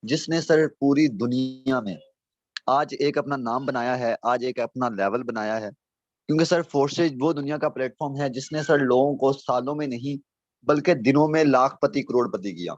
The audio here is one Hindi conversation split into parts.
जिसने सर पूरी दुनिया में आज एक अपना नाम बनाया है, आज एक अपना लेवल बनाया है। क्योंकि सर फोर्सेज वो दुनिया का प्लेटफॉर्म है जिसने सर लोगों को सालों में नहीं बल्कि दिनों में लाखपति करोड़पति किया।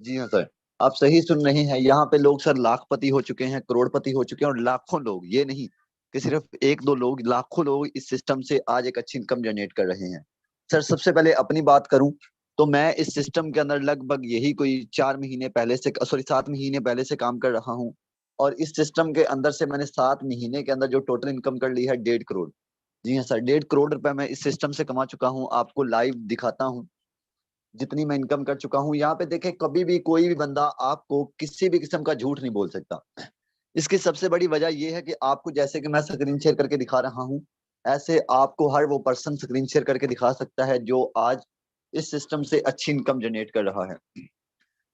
जी हाँ सर, आप सही सुन रहे हैं। यहाँ पे लोग सर लाखपति हो चुके हैं, करोड़पति हो चुके हैं, और लाखों लोग, ये नहीं कि सिर्फ एक दो लोग, लाखों लोग इस सिस्टम से आज एक अच्छी इनकम जनरेट कर रहे हैं। सर सबसे पहले अपनी बात करूं तो मैं इस सिस्टम के अंदर लगभग यही कोई 4 महीने पहले से, सॉरी 7 महीने पहले से काम कर रहा हूं। और इस सिस्टम के अंदर से मैंने 7 महीने के अंदर जो टोटल इनकम कर ली है 1.5 करोड़। जी हाँ सर, 1.5 करोड़ रुपए मैं इस सिस्टम से कमा चुका हूँ। आपको लाइव दिखाता हूँ जितनी मैं इनकम कर चुका हूँ। यहाँ पे देखें, कभी भी कोई भी बंदा आपको किसी भी किस्म का झूठ नहीं बोल सकता। इसकी सबसे बड़ी वजह यह है कि आपको, जैसे कि मैं स्क्रीन शेयर करके दिखा रहा हूँ, ऐसे आपको हर वो पर्सन स्क्रीन शेयर करके दिखा सकता है जो आज इस सिस्टम से अच्छी इनकम जनरेट कर रहा है।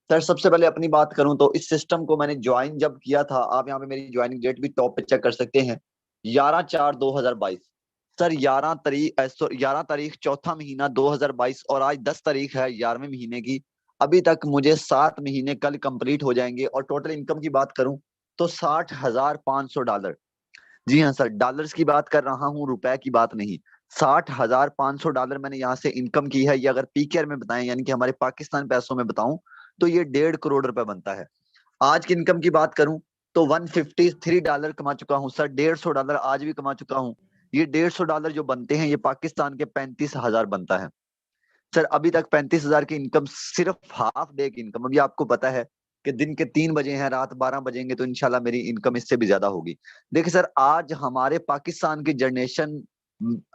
सर सबसे पहले अपनी बात करूं तो इस सिस्टम को मैंने ज्वाइन जब किया था, आप यहाँ पे मेरी ज्वाइनिंग डेट भी टॉप पे चेक कर सकते हैं, 11/4/2022। सर 11 तारीख चौथा महीना 2022, और आज 10 तारीख है 11वें महीने की। अभी तक मुझे 7 महीने कल कंप्लीट हो जाएंगे, और टोटल इनकम की बात करूं तो $60,500। जी हाँ सर, डॉलर्स की बात कर रहा हूँ, रुपए की बात नहीं। $60,500 मैंने यहाँ से इनकम की है। ये अगर पीकेआर में बताएं, यानी कि हमारे पाकिस्तान पैसों में बताऊं, तो ये 1.5 करोड़ रुपए बनता है। आज की इनकम की बात करूं तो $153 कमा चुका हूं सर। $150 आज भी कमा चुका हूं। ये $150 जो बनते हैं, ये पाकिस्तान के 35,000 बनता है। सर अभी तक 35,000 की इनकम, सिर्फ हाफ डे की इनकम। अभी आपको पता है कि दिन के 3 बजे हैं, रात 12 बजेंगे, तो इंशाल्लाह मेरी इनकम इससे भी ज्यादा होगी। देखिए सर, आज हमारे पाकिस्तान की जनरेशन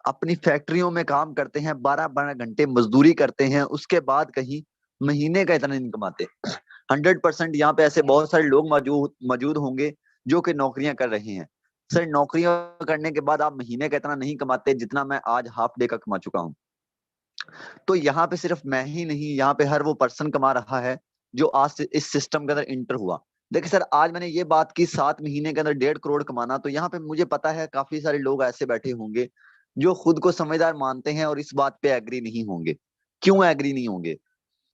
अपनी फैक्ट्रियों में काम करते हैं, 12-12 घंटे मजदूरी करते हैं, उसके बाद कहीं महीने का इतना नहीं कमाते। 100% यहाँ पे ऐसे बहुत सारे लोग मौजूद मौजूद होंगे जो कि नौकरियां कर रहे हैं। सर नौकरियां करने के बाद आप महीने का इतना नहीं कमाते जितना मैं आज हाफ डे का कमा चुका हूँ। तो यहाँ पे सिर्फ मैं ही नहीं, यहाँ पे हर वो पर्सन कमा रहा है जो आज से इस सिस्टम के अंदर इंटर हुआ। देखिए सर, आज मैंने ये बात की 7 महीने के अंदर 1.5 करोड़ कमाना, तो यहाँ पे मुझे पता है काफी सारे लोग ऐसे बैठे होंगे जो खुद को समझदार मानते हैं और इस बात पे एग्री नहीं होंगे। क्यों एग्री नहीं होंगे?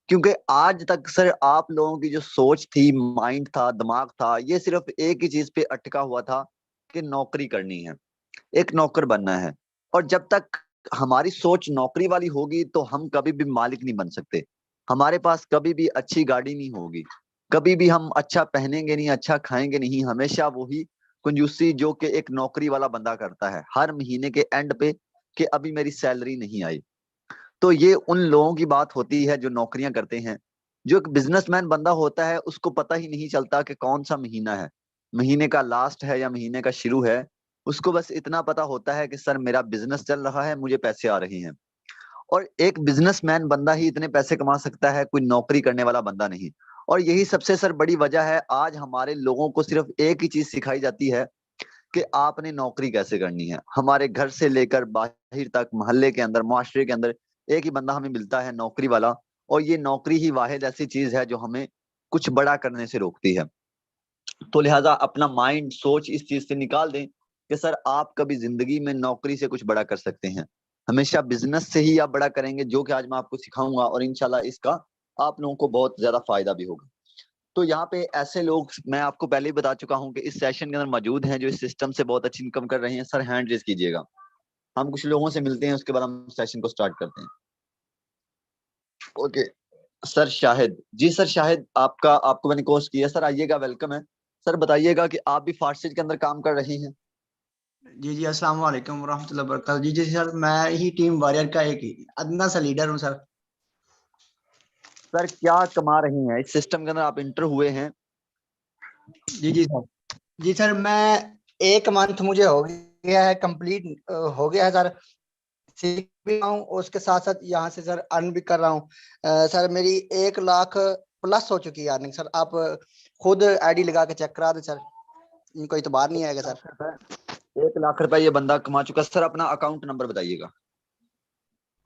क्योंकि आज तक सर आप लोगों की जो सोच थी, माइंड था, दिमाग था, ये सिर्फ एक ही चीज पे अटका हुआ था कि नौकरी करनी है, एक नौकर बनना है। और जब तक हमारी सोच नौकरी वाली होगी तो हम कभी भी मालिक नहीं बन सकते। हमारे पास कभी भी अच्छी गाड़ी नहीं होगी, कभी भी हम अच्छा पहनेंगे नहीं, अच्छा खाएंगे नहीं। हमेशा वही कंजूसी जो कि एक नौकरी वाला बंदा करता है हर महीने के एंड पे, कि अभी मेरी सैलरी नहीं आई। तो ये उन लोगों की बात होती है जो नौकरियां करते हैं। जो एक बिजनेसमैन बंदा होता है, उसको पता ही नहीं चलता कि कौन सा महीना है, महीने का लास्ट है या महीने का शुरू है। उसको बस इतना पता होता है कि सर मेरा बिजनेस चल रहा है, मुझे पैसे आ रहे हैं। और एक बिजनेसमैन बंदा ही इतने पैसे कमा सकता है, कोई नौकरी करने वाला बंदा नहीं। और यही सबसे सर बड़ी वजह है, आज हमारे लोगों को सिर्फ एक ही चीज सिखाई जाती है कि आपने नौकरी कैसे करनी है। हमारे घर से लेकर बाहर तक, मोहल्ले के अंदर, मुआशरे के अंदर एक ही बंदा हमें मिलता है, नौकरी वाला। और ये नौकरी ही वाहिद ऐसी चीज है जो हमें कुछ बड़ा करने से रोकती है। तो लिहाजा अपना माइंड, सोच इस चीज से निकाल दें कि सर आप कभी जिंदगी में नौकरी से कुछ बड़ा कर सकते हैं। हमेशा बिजनेस से ही आप बड़ा करेंगे, जो कि आज मैं आपको सिखाऊंगा, और इंशाल्लाह इसका आप लोगों को बहुत ज्यादा फायदा भी होगा। तो यहाँ पे ऐसे लोग, मैं आपको पहले ही बता चुका हूँ कि इस सेशन के अंदर मौजूद हैं जो इस सिस्टम से बहुत अच्छी इनकम कर रहे हैं। सर हैंड रेज कीजिएगा, हम कुछ लोगों से मिलते हैं, उसके बाद हम सेशन को स्टार्ट करते हैं। ओके सर, शाहिद जी, सर शाहिद आपका, आपको मैंने कोर्स किया सर, आइएगा, वेलकम है। सर बताइएगा कि आप भी फार्सेज के अंदर काम कर रहे हैं। जी जी, अस्सलाम वालेकुम वरहमतुल्लाहि वबरकातुहू। जी जी सर, मैं ही टीम वॉरियर का एक अदना सा लीडर हूँ सर। सर क्या कमा रही हैं इस सिस्टम के अंदर, आप इंटर हुए हैं? जी जी सर। जी सर, मैं 1 मंथ मुझे हो गया है कंप्लीट, हो गया है सर। सीख भी रहा हूँ और उसके साथ साथ यहाँ से सर अर्न भी कर रहा हूँ। सर मेरी 1 लाख प्लस हो चुकी है अर्निंग सर। आप खुद आईडी लगा के चेक करा दें सर, इनको इतबार नहीं आएगा सर। 1 लाख रुपए ये बंदा कमा चुका। सर अपना अकाउंट नंबर बताइएगा।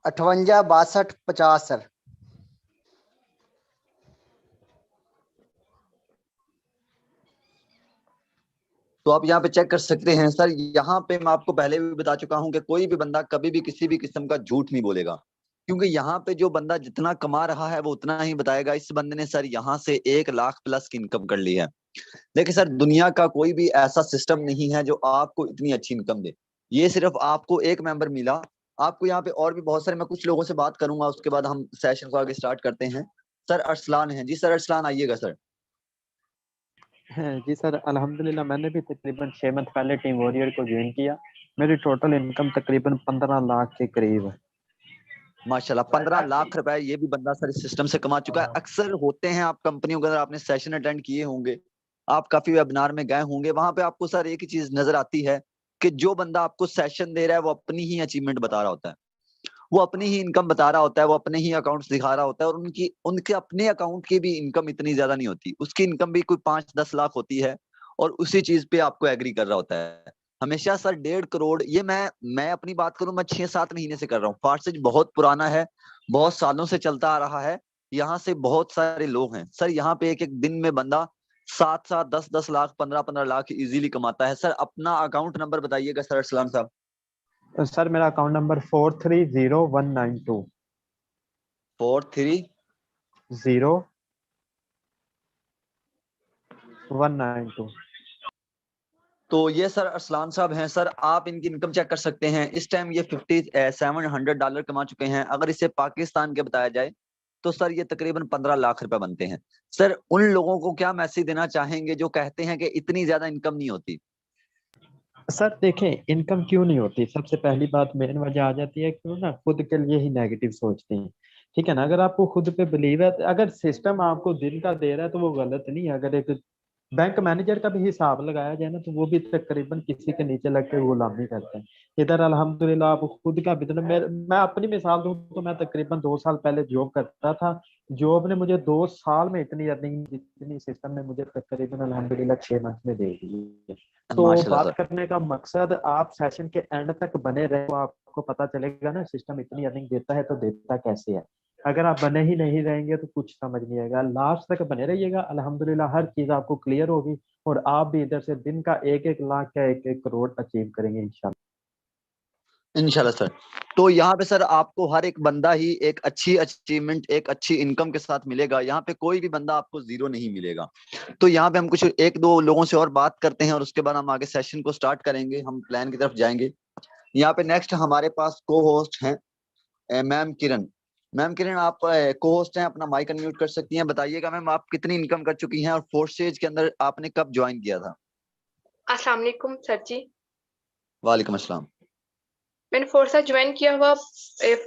58 62 50 सर। तो आप यहाँ पे चेक कर सकते हैं सर। यहाँ पे मैं आपको पहले भी बता चुका हूँ कि कोई भी बंदा कभी भी किसी भी किस्म का झूठ नहीं बोलेगा। क्योंकि यहाँ पे जो बंदा जितना कमा रहा है वो उतना ही बताएगा। इस बंदे ने सर यहाँ से 1 लाख प्लस की इनकम कर ली है। देखिए सर, दुनिया का कोई भी ऐसा सिस्टम नहीं है जो आपको इतनी अच्छी इनकम दे। ये सिर्फ आपको एक मेंबर मिला, आपको यहाँ पे और भी बहुत सारे, मैं कुछ लोगों से बात करूंगा, उसके बाद हम सेशन को आगे स्टार्ट करते हैं। सर अरसलान है जी, सर अरसलान आइएगा सर। जी सर, अल्हम्दुलिल्लाह मैंने भी तकरीबन 6 मंथ पहले टीम वॉरियर को ज्वाइन किया। मेरी टोटल इनकम तकरीबन 15 लाख के करीब है। माशाल्लाह 15 लाख रुपए ये भी बंदा सर इस सिस्टम से कमा चुका है। अक्सर होते हैं आप कंपनियों के अंदर, आपने सेशन अटेंड किए होंगे, आप काफी वेबिनार में गए होंगे, वहां पे आपको सर एक ही चीज नजर आती है कि जो बंदा आपको सेशन दे रहा है वो अपनी ही अचीवमेंट बता रहा होता है, वो अपनी ही इनकम बता रहा होता है, वो अपने ही अकाउंट्स दिखा रहा होता है, और उनके अपने अकाउंट की भी इनकम इतनी ज्यादा नहीं होती, उसकी इनकम भी कोई 5-10 लाख होती है, और उसी चीज पे आपको एग्री कर रहा होता है। हमेशा सर 1.5 करोड़, ये मैं अपनी बात करूं, मैं 6-7 महीने से कर रहा हूँ। फार्सेज बहुत पुराना है, बहुत सालों से चलता आ रहा है, यहाँ से बहुत सारे लोग हैं सर। यहाँ पे एक एक दिन में बंदा 7-7, 10-10 लाख, 15-15 लाख इजीली कमाता है। सर अपना अकाउंट नंबर बताइएगा सर अरसलान साहब। सर मेरा अकाउंट नंबर 430192 43 0 192। तो ये सर अरसलान साहब हैं। सर आप इनकी इनकम चेक कर सकते हैं, इस टाइम ये $5700 कमा चुके हैं। अगर इसे पाकिस्तान के बताया जाए तो सर ये तकरीबन 15 लाख रुपए बनते हैं। सर उन लोगों को क्या मैसेज देना चाहेंगे जो कहते हैं कि इतनी ज्यादा इनकम नहीं होती? सर देखें, इनकम क्यों नहीं होती, सबसे पहली बात मेन वजह आ जाती है क्यों ना खुद के लिए ही नेगेटिव सोचते हैं। ठीक है ना, अगर आपको खुद पे बिलीव है, अगर सिस्टम आपको दिन का दे रहा है तो वो गलत नहीं है। अगर एक बैंक मैनेजर का भी हिसाब लगाया जाए ना तो वो भी तकरीबन किसी के नीचे लग के गुलामी करते हैं। इधर अल्हम्दुलिल्लाह आप खुद का बिजनेस, मैं अपनी मिसाल दूं तो मैं तकरीबन 2 साल पहले जॉब करता था। जॉब ने मुझे 2 साल में इतनी अर्निंग, जितनी सिस्टम ने मुझे तकरीबन अल्हम्दुलिल्लाह 6 मंथ में दे दी है। तो माशाल्लाह बात सर। करने का मकसद, आप सेशन के एंड तक बने रहे तो आपको पता चलेगा ना सिस्टम इतनी अर्निंग देता है तो देता कैसे है। अगर आप बने ही नहीं रहेंगे तो कुछ समझ नहीं आएगा। लास्ट तक बने रहिएगा, अल्हम्दुलिल्लाह हर चीज आपको क्लियर होगी, और आप भी इधर से दिन का 1-1 लाख या 1-1 करोड़ अचीव करेंगे इंशाल्लाह। इंशाल्लाह सर। तो यहाँ पे सर आपको हर एक बंदा ही एक अच्छी अचीवमेंट, एक अच्छी इनकम के साथ मिलेगा। यहाँ पे कोई भी बंदा आपको जीरो नहीं मिलेगा। तो यहाँ पे हम कुछ 1-2 लोगों से और बात करते हैं और उसके बाद हम आगे सेशन को स्टार्ट करेंगे, हम प्लान की तरफ जाएंगे। यहाँ पे नेक्स्ट हमारे पास को होस्ट हैं मैम किरण। मैम किरण आप को होस्ट हैं, अपना माइक अनम्यूट कर सकती हैं। बताइएगा मैम आप कितनी इनकम कर चुकी हैं और फोर्थ स्टेज के अंदर आपने कब ज्वाइन किया था? अस्सलाम वालेकुम सर जी। वालेकुम अस्सलाम। मैंने फोर्सा ज्वाइन किया हुआ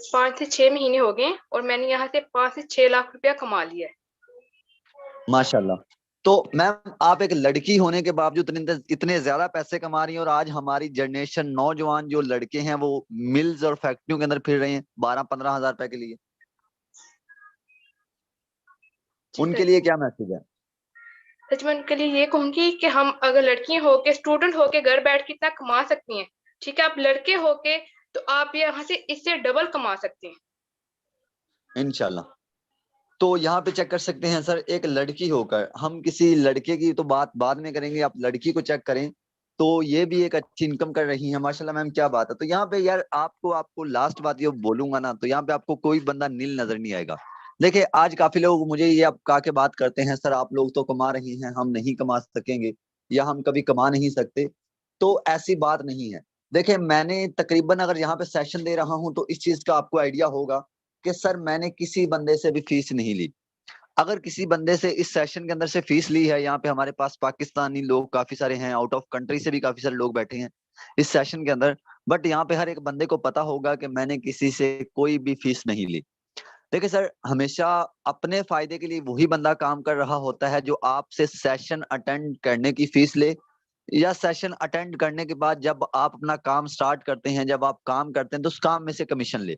5 से 6 महीने हो गए और मैंने यहाँ से 5 से 6 लाख रुपया कमा लिया है। माशाल्लाह। तो मैम आप एक लड़की होने के बावजूद इतने ज्यादा पैसे कमा रही हैं, और आज हमारी जनरेशन नौजवान जो लड़के हैं वो मिल्स और फैक्ट्रियों के अंदर फिर रहे हैं 12-15 हजार रुपए के लिए, उनके लिए क्या मैसेज है? सच में उनके लिए ये कहूंगी कि हम अगर लड़कियां होके, स्टूडेंट होके घर बैठ के इतना कमा सकती हैं, ठीक है, आप लड़के होके तो आप यहाँ से इससे डबल कमा सकते हैं इंशाल्लाह। तो यहाँ पे चेक कर सकते हैं सर, एक लड़की होकर, हम किसी लड़के की तो बात बाद में करेंगे, आप लड़की को चेक करें तो ये भी एक अच्छी इनकम कर रही है। माशाल्लाह मैम, क्या बात है। तो यहाँ पे यार आपको लास्ट बात ये बोलूंगा ना, तो यहाँ पे आपको कोई बंदा नील नजर नहीं आएगा। देखिए आज काफी लोग मुझे ये आप कहा के बात करते हैं, सर आप लोग तो कमा रहे हैं, हम नहीं कमा सकेंगे या हम कभी कमा नहीं सकते। तो ऐसी बात नहीं है। देखिए मैंने तकरीबन अगर यहाँ पे सेशन दे रहा हूँ तो इस चीज का आपको आइडिया होगा कि सर मैंने किसी बंदे से भी फीस नहीं ली। अगर किसी बंदे से इस सेशन के अंदर से फीस ली है, यहाँ पे हमारे पास पाकिस्तानी लोग काफी सारे हैं, आउट ऑफ कंट्री से भी काफी सारे लोग बैठे हैं इस सेशन के अंदर, बट यहाँ पे हर एक बंदे को पता होगा कि मैंने किसी से कोई भी फीस नहीं ली। देखिए सर, हमेशा अपने फायदे के लिए वही बंदा काम कर रहा होता है जो आपसे सेशन अटेंड करने की फीस ले, या सेशन अटेंड करने के बाद जब आप अपना काम स्टार्ट करते हैं, जब आप काम करते हैं तो उस काम में से कमीशन ले।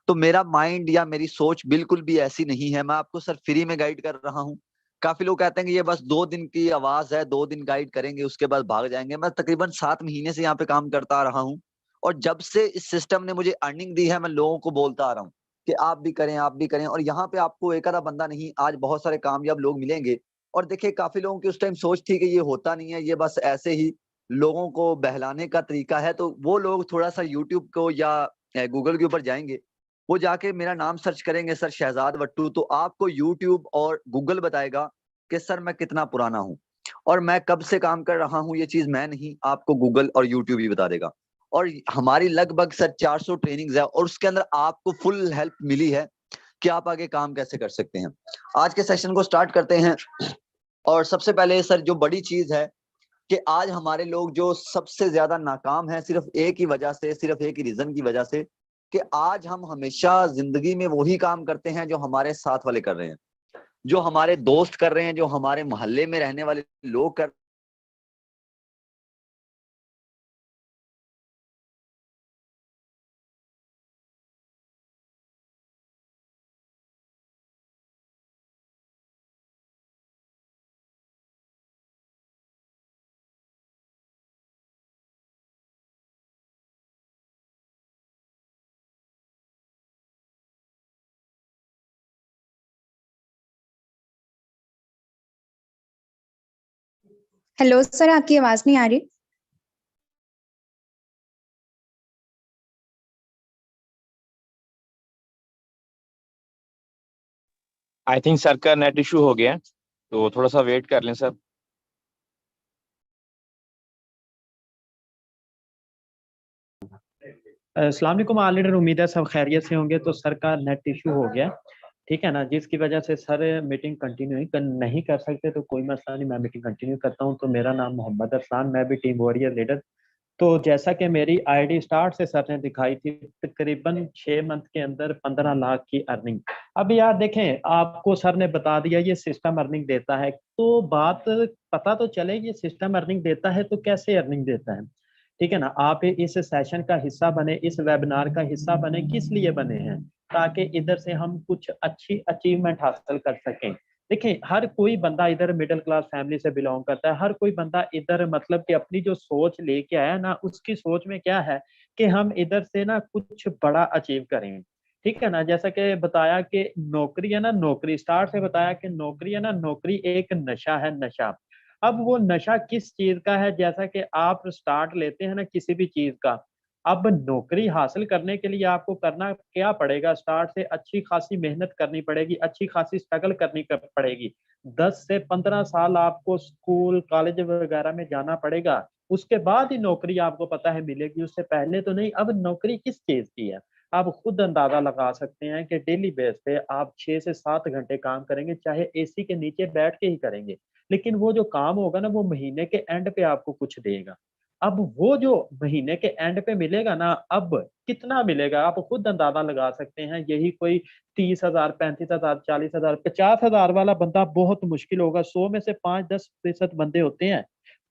तो मेरा माइंड या मेरी सोच बिल्कुल भी ऐसी नहीं है। मैं आपको सर फ्री में गाइड कर रहा हूँ। काफी लोग कहते हैं कि ये बस 2 दिन की आवाज है, 2 दिन गाइड करेंगे उसके बाद भाग जाएंगे। मैं तकरीबन 7 महीने से यहाँ पे काम करता आ रहा हूँ, और जब से इस सिस्टम ने मुझे अर्निंग दी है मैं लोगों को बोलता आ रहा हूँ कि आप भी करें, आप भी करें। और यहाँ पे आपको एक आधा बंदा नहीं, आज बहुत सारे कामयाब लोग मिलेंगे। और देखिए काफी लोगों की उस टाइम सोच थी कि ये होता नहीं है, ये बस ऐसे ही लोगों को बहलाने का तरीका है। तो वो लोग थोड़ा सा यूट्यूब को या गूगल के ऊपर जाएंगे, वो जाके मेरा नाम सर्च करेंगे सर शहजाद वट्टू, तो आपको यूट्यूब और गूगल बताएगा कि सर मैं कितना पुराना हूँ और मैं कब से काम कर रहा हूँ। ये चीज मैं नहीं, आपको गूगल और यूट्यूब ही बता देगा। और हमारी लगभग सर 400 ट्रेनिंग्स है और उसके अंदर आपको फुल हेल्प मिली है कि आप आगे काम कैसे कर सकते हैं। आज के सेशन को स्टार्ट करते हैं। और सबसे पहले सर जो बड़ी चीज है कि आज हमारे लोग जो सबसे ज्यादा नाकाम है सिर्फ एक ही वजह से, सिर्फ एक ही रीजन की वजह से, कि आज हम हमेशा जिंदगी में वही काम करते हैं जो हमारे साथ वाले कर रहे हैं, जो हमारे दोस्त कर रहे हैं, जो हमारे मोहल्ले में रहने वाले लोग कर। हेलो सर, आपकी आवाज नहीं आ रही। आई थिंक सर का नेट इशू हो गया है, तो थोड़ा सा वेट कर लें सर। अस्सलाम वालेकुम ऑल लीडर, उम्मीद है सब खैरियत से होंगे। तो सर का नेट इशू हो गया, ठीक है ना, जिसकी वजह से सर मीटिंग कंटिन्यू नहीं कर सकते। तो कोई मसला नहीं, मैं मीटिंग कंटिन्यू करता हूं। तो मेरा नाम मोहम्मद अरसान, मैं भी टीम वॉरियर लीडर। तो जैसा कि मेरी आईडी स्टार्ट से सर ने दिखाई थी, तकरीबन 6 मंथ के अंदर 15 लाख की अर्निंग। अब यार देखें, आपको सर ने बता दिया ये सिस्टम अर्निंग देता है, तो बात पता तो चले ये सिस्टम अर्निंग देता है तो कैसे अर्निंग देता है, ठीक है ना। आप इस सेशन का हिस्सा बने, इस वेबिनार का हिस्सा बने, किस लिए बने हैं, ताकि इधर से हम कुछ अच्छी अचीवमेंट हासिल कर सकें। देखिए, हर कोई बंदा इधर मिडिल क्लास फैमिली से बिलोंग करता है, हर कोई बंदा इधर मतलब कि अपनी जो सोच लेके आया ना, उसकी सोच में क्या है कि हम इधर से ना कुछ बड़ा अचीव करें, ठीक है ना। जैसा कि बताया कि नौकरी है ना, नौकरी स्टार्ट से बताया कि नौकरी है ना, नौकरी एक नशा है, नशा। अब वो नशा किस चीज का है, जैसा कि आप स्टार्ट लेते हैं ना किसी भी चीज का, अब नौकरी हासिल करने के लिए आपको करना क्या पड़ेगा, स्टार्ट से अच्छी खासी मेहनत करनी पड़ेगी, अच्छी खासी स्ट्रगल करनी पड़ेगी। 10 से 15 साल आपको स्कूल कॉलेज वगैरह में जाना पड़ेगा, उसके बाद ही नौकरी आपको पता है मिलेगी, उससे पहले तो नहीं। अब नौकरी किस चीज की है, आप खुद अंदाजा लगा सकते हैं कि डेली बेस पे आप 6 से 7 घंटे काम करेंगे, चाहे एसी के नीचे बैठ के ही करेंगे, लेकिन वो जो काम होगा ना, वो महीने के एंड पे आपको कुछ देगा। अब वो जो महीने के एंड पे मिलेगा ना, अब कितना मिलेगा आप खुद अंदाजा लगा सकते हैं। यही कोई 30,000, 35,000, 40,000, 50,000 वाला बंदा बहुत मुश्किल होगा। 100 में से 5-10% बंदे होते हैं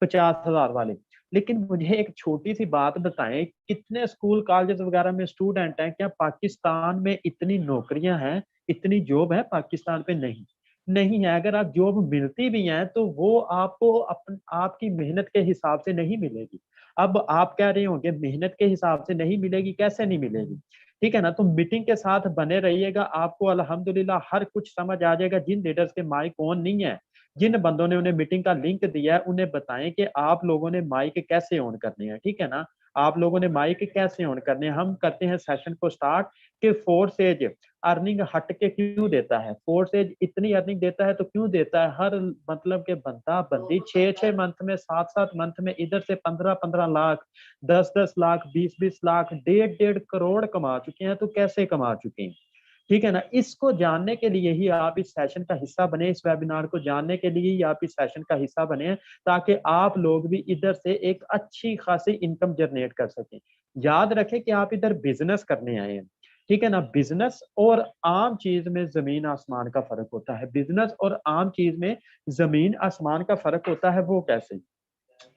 50,000 वाले। लेकिन मुझे एक छोटी सी बात बताएं, कितने स्कूल कॉलेज वगैरह में स्टूडेंट हैं, क्या पाकिस्तान में इतनी नौकरियां हैं, इतनी जॉब है पाकिस्तान पे? नहीं, नहीं है। अगर आप जॉब मिलती भी हैं तो वो आपको आपकी मेहनत के हिसाब से नहीं मिलेगी। अब आप कह रहे होंगे मेहनत के हिसाब से नहीं मिलेगी, कैसे नहीं मिलेगी, ठीक है ना। तो मीटिंग के साथ बने रहिएगा, आपको अल्हम्दुलिल्लाह हर कुछ समझ आ जाएगा। जिन लीडर्स के माइक ऑन नहीं है, जिन बंदों ने उन्हें मीटिंग का लिंक दिया है, उन्हें बताएं कि आप लोगों ने माइक कैसे ऑन करने हैं, ठीक है ना। आप लोगों ने माइक कैसे ऑन करने हैं। हम करते हैं सेशन को स्टार्ट कि फोर्सेज अर्निंग हट के क्यों देता है, फोर्सेज इतनी अर्निंग देता है तो क्यों देता है। हर मतलब के बंदा बंदी 6-6 मंथ में, 7-7 मंथ में इधर से 15-15 लाख, 10-10 लाख, 20-20 लाख, 1.5-1.5 करोड़ कमा चुके हैं। तो कैसे कमा चुके हैं, ठीक है ना। इसको जानने के लिए ही आप इस सेशन का हिस्सा बने, इस वेबिनार को जानने के लिए ही आप इस सेशन का हिस्सा बने, ताकि आप लोग भी इधर से एक अच्छी खासी इनकम जनरेट कर सकें। याद रखें कि आप इधर बिजनेस करने आए हैं, ठीक है ना। बिजनेस और आम चीज में जमीन आसमान का फर्क होता है। बिजनेस और आम चीज में जमीन आसमान का फर्क होता है। वो कैसे,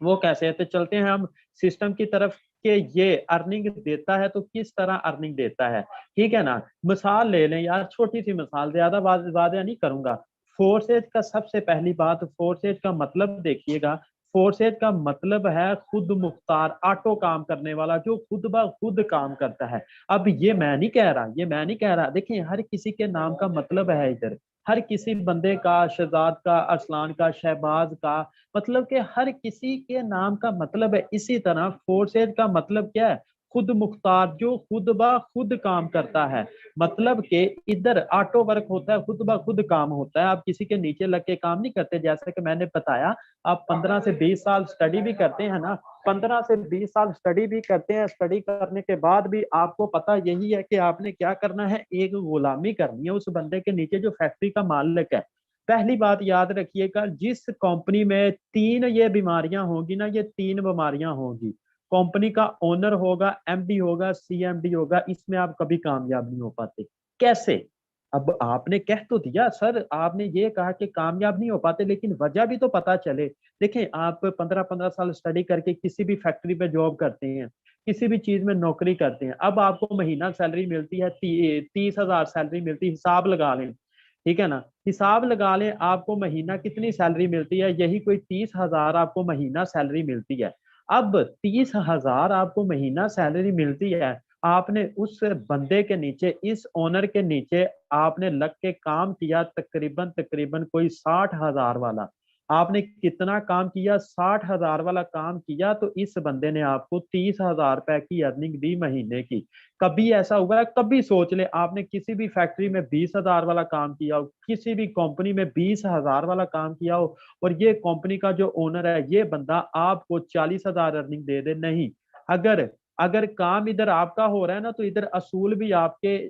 वो कैसे है, तो चलते हैं हम सिस्टम की तरफ कि ये अर्निंग देता है तो किस तरह अर्निंग देता है, ठीक है ना। मिसाल ले लें यार, छोटी सी मिसाल, ज्यादा वादा नहीं करूंगा। फोर्सेज का सबसे पहली बात, फोर्सेज का मतलब देखिएगा। फोर्सेज का मतलब है खुद मुख्तार, ऑटो काम करने वाला, जो खुद ब खुद काम करता है। अब ये मैं नहीं कह रहा, ये मैं नहीं कह रहा, देखिए हर किसी के नाम का मतलब है इधर। हर किसी बंदे का, शहजाद का, अरसलान का, शहबाज का, मतलब कि हर किसी के नाम का मतलब है। इसी तरह फोर्सेज का मतलब क्या है, खुद मुख्तार, जो खुद ब खुद काम करता है। मतलब कि इधर ऑटो वर्क होता है, खुद ब खुद काम होता है, आप किसी के नीचे लग के काम नहीं करते। जैसे कि मैंने बताया, आप 15 से 20 साल स्टडी भी करते हैं ना, 15 से 20 साल स्टडी भी करते हैं, स्टडी करने के बाद भी आपको पता यही है कि आपने क्या करना है, एक गुलामी करनी है उस बंदे के नीचे जो फैक्ट्री का मालिक है। पहली बात याद रखिएगा, जिस कंपनी में 3 ये बीमारियां होगी ना, ये 3 बीमारियां होगी, कंपनी का ओनर होगा, एमडी होगा, सीएमडी होगा, इसमें आप कभी कामयाब नहीं हो पाते। कैसे? अब आपने कह तो दिया सर, आपने ये कहा कि कामयाब नहीं हो पाते, लेकिन वजह भी तो पता चले। देखें, आप 15-15 साल स्टडी करके किसी भी फैक्ट्री पे जॉब करते हैं, किसी भी चीज में नौकरी करते हैं, अब आपको महीना सैलरी मिलती है 30,000 सैलरी मिलती है, हिसाब लगा लें, ठीक है ना, हिसाब लगा लें आपको महीना कितनी सैलरी मिलती है, यही कोई 30,000 आपको महीना सैलरी मिलती है। अब 30,000 आपको महीना सैलरी मिलती है, आपने उस बंदे के नीचे, इस ओनर के नीचे आपने लग के काम किया तकरीबन तकरीबन कोई 60,000 वाला। आपने कितना काम किया? 60,000 वाला काम किया, तो इस बंदे ने आपको 30,000 रुपए की अर्निंग दी महीने की। कभी ऐसा हुआ है? कभी सोच ले, आपने किसी भी फैक्ट्री में 20,000 वाला काम किया हो, किसी भी कंपनी में 20,000 वाला काम किया हो, और ये कंपनी का जो ओनर है, ये बंदा आपको 40,000 अर्निंग दे दे? नहीं। अगर अगर काम इधर आपका हो रहा है ना, तो इधर असूल भी आपके,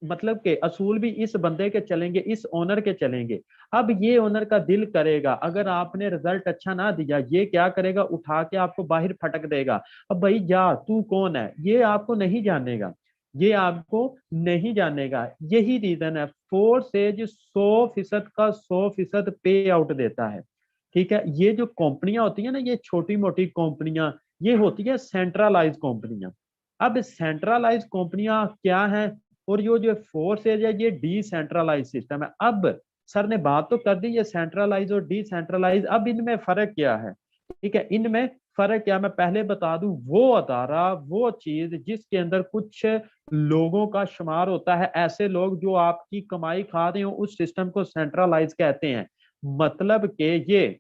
मतलब के असूल भी इस बंदे के चलेंगे, इस ओनर के चलेंगे। अब ये ओनर का दिल करेगा, अगर आपने रिजल्ट अच्छा ना दिया, ये क्या करेगा, उठा के आपको बाहर फटक देगा। अब भाई जा, तू कौन है, ये आपको नहीं जानेगा, ये आपको नहीं जानेगा। यही रीजन है, फोर्सेज 100% का 100% पे आउट देता है। ठीक है, ये जो कंपनियां होती है ना, ये छोटी मोटी कंपनियां, ये होती है सेंट्रलाइज कंपनियां। अब सेंट्रलाइज कंपनियां क्या है, और ये जो फोर्सेज है, ये डिसेंट्रलाइज सिस्टम है। अब सर ने बात तो कर दी, ये सेंट्रलाइज और डिसेंट्रलाइज, अब इनमें फर्क क्या है? ठीक है, इनमें फर्क क्या, मैं पहले बता दूं, वो अदारा, वो चीज जिसके अंदर कुछ लोगों का शुमार होता है, ऐसे लोग जो आपकी कमाई खा रहे हो, उस सिस्टम को सेंट्रलाइज कहते हैं। मतलब के ये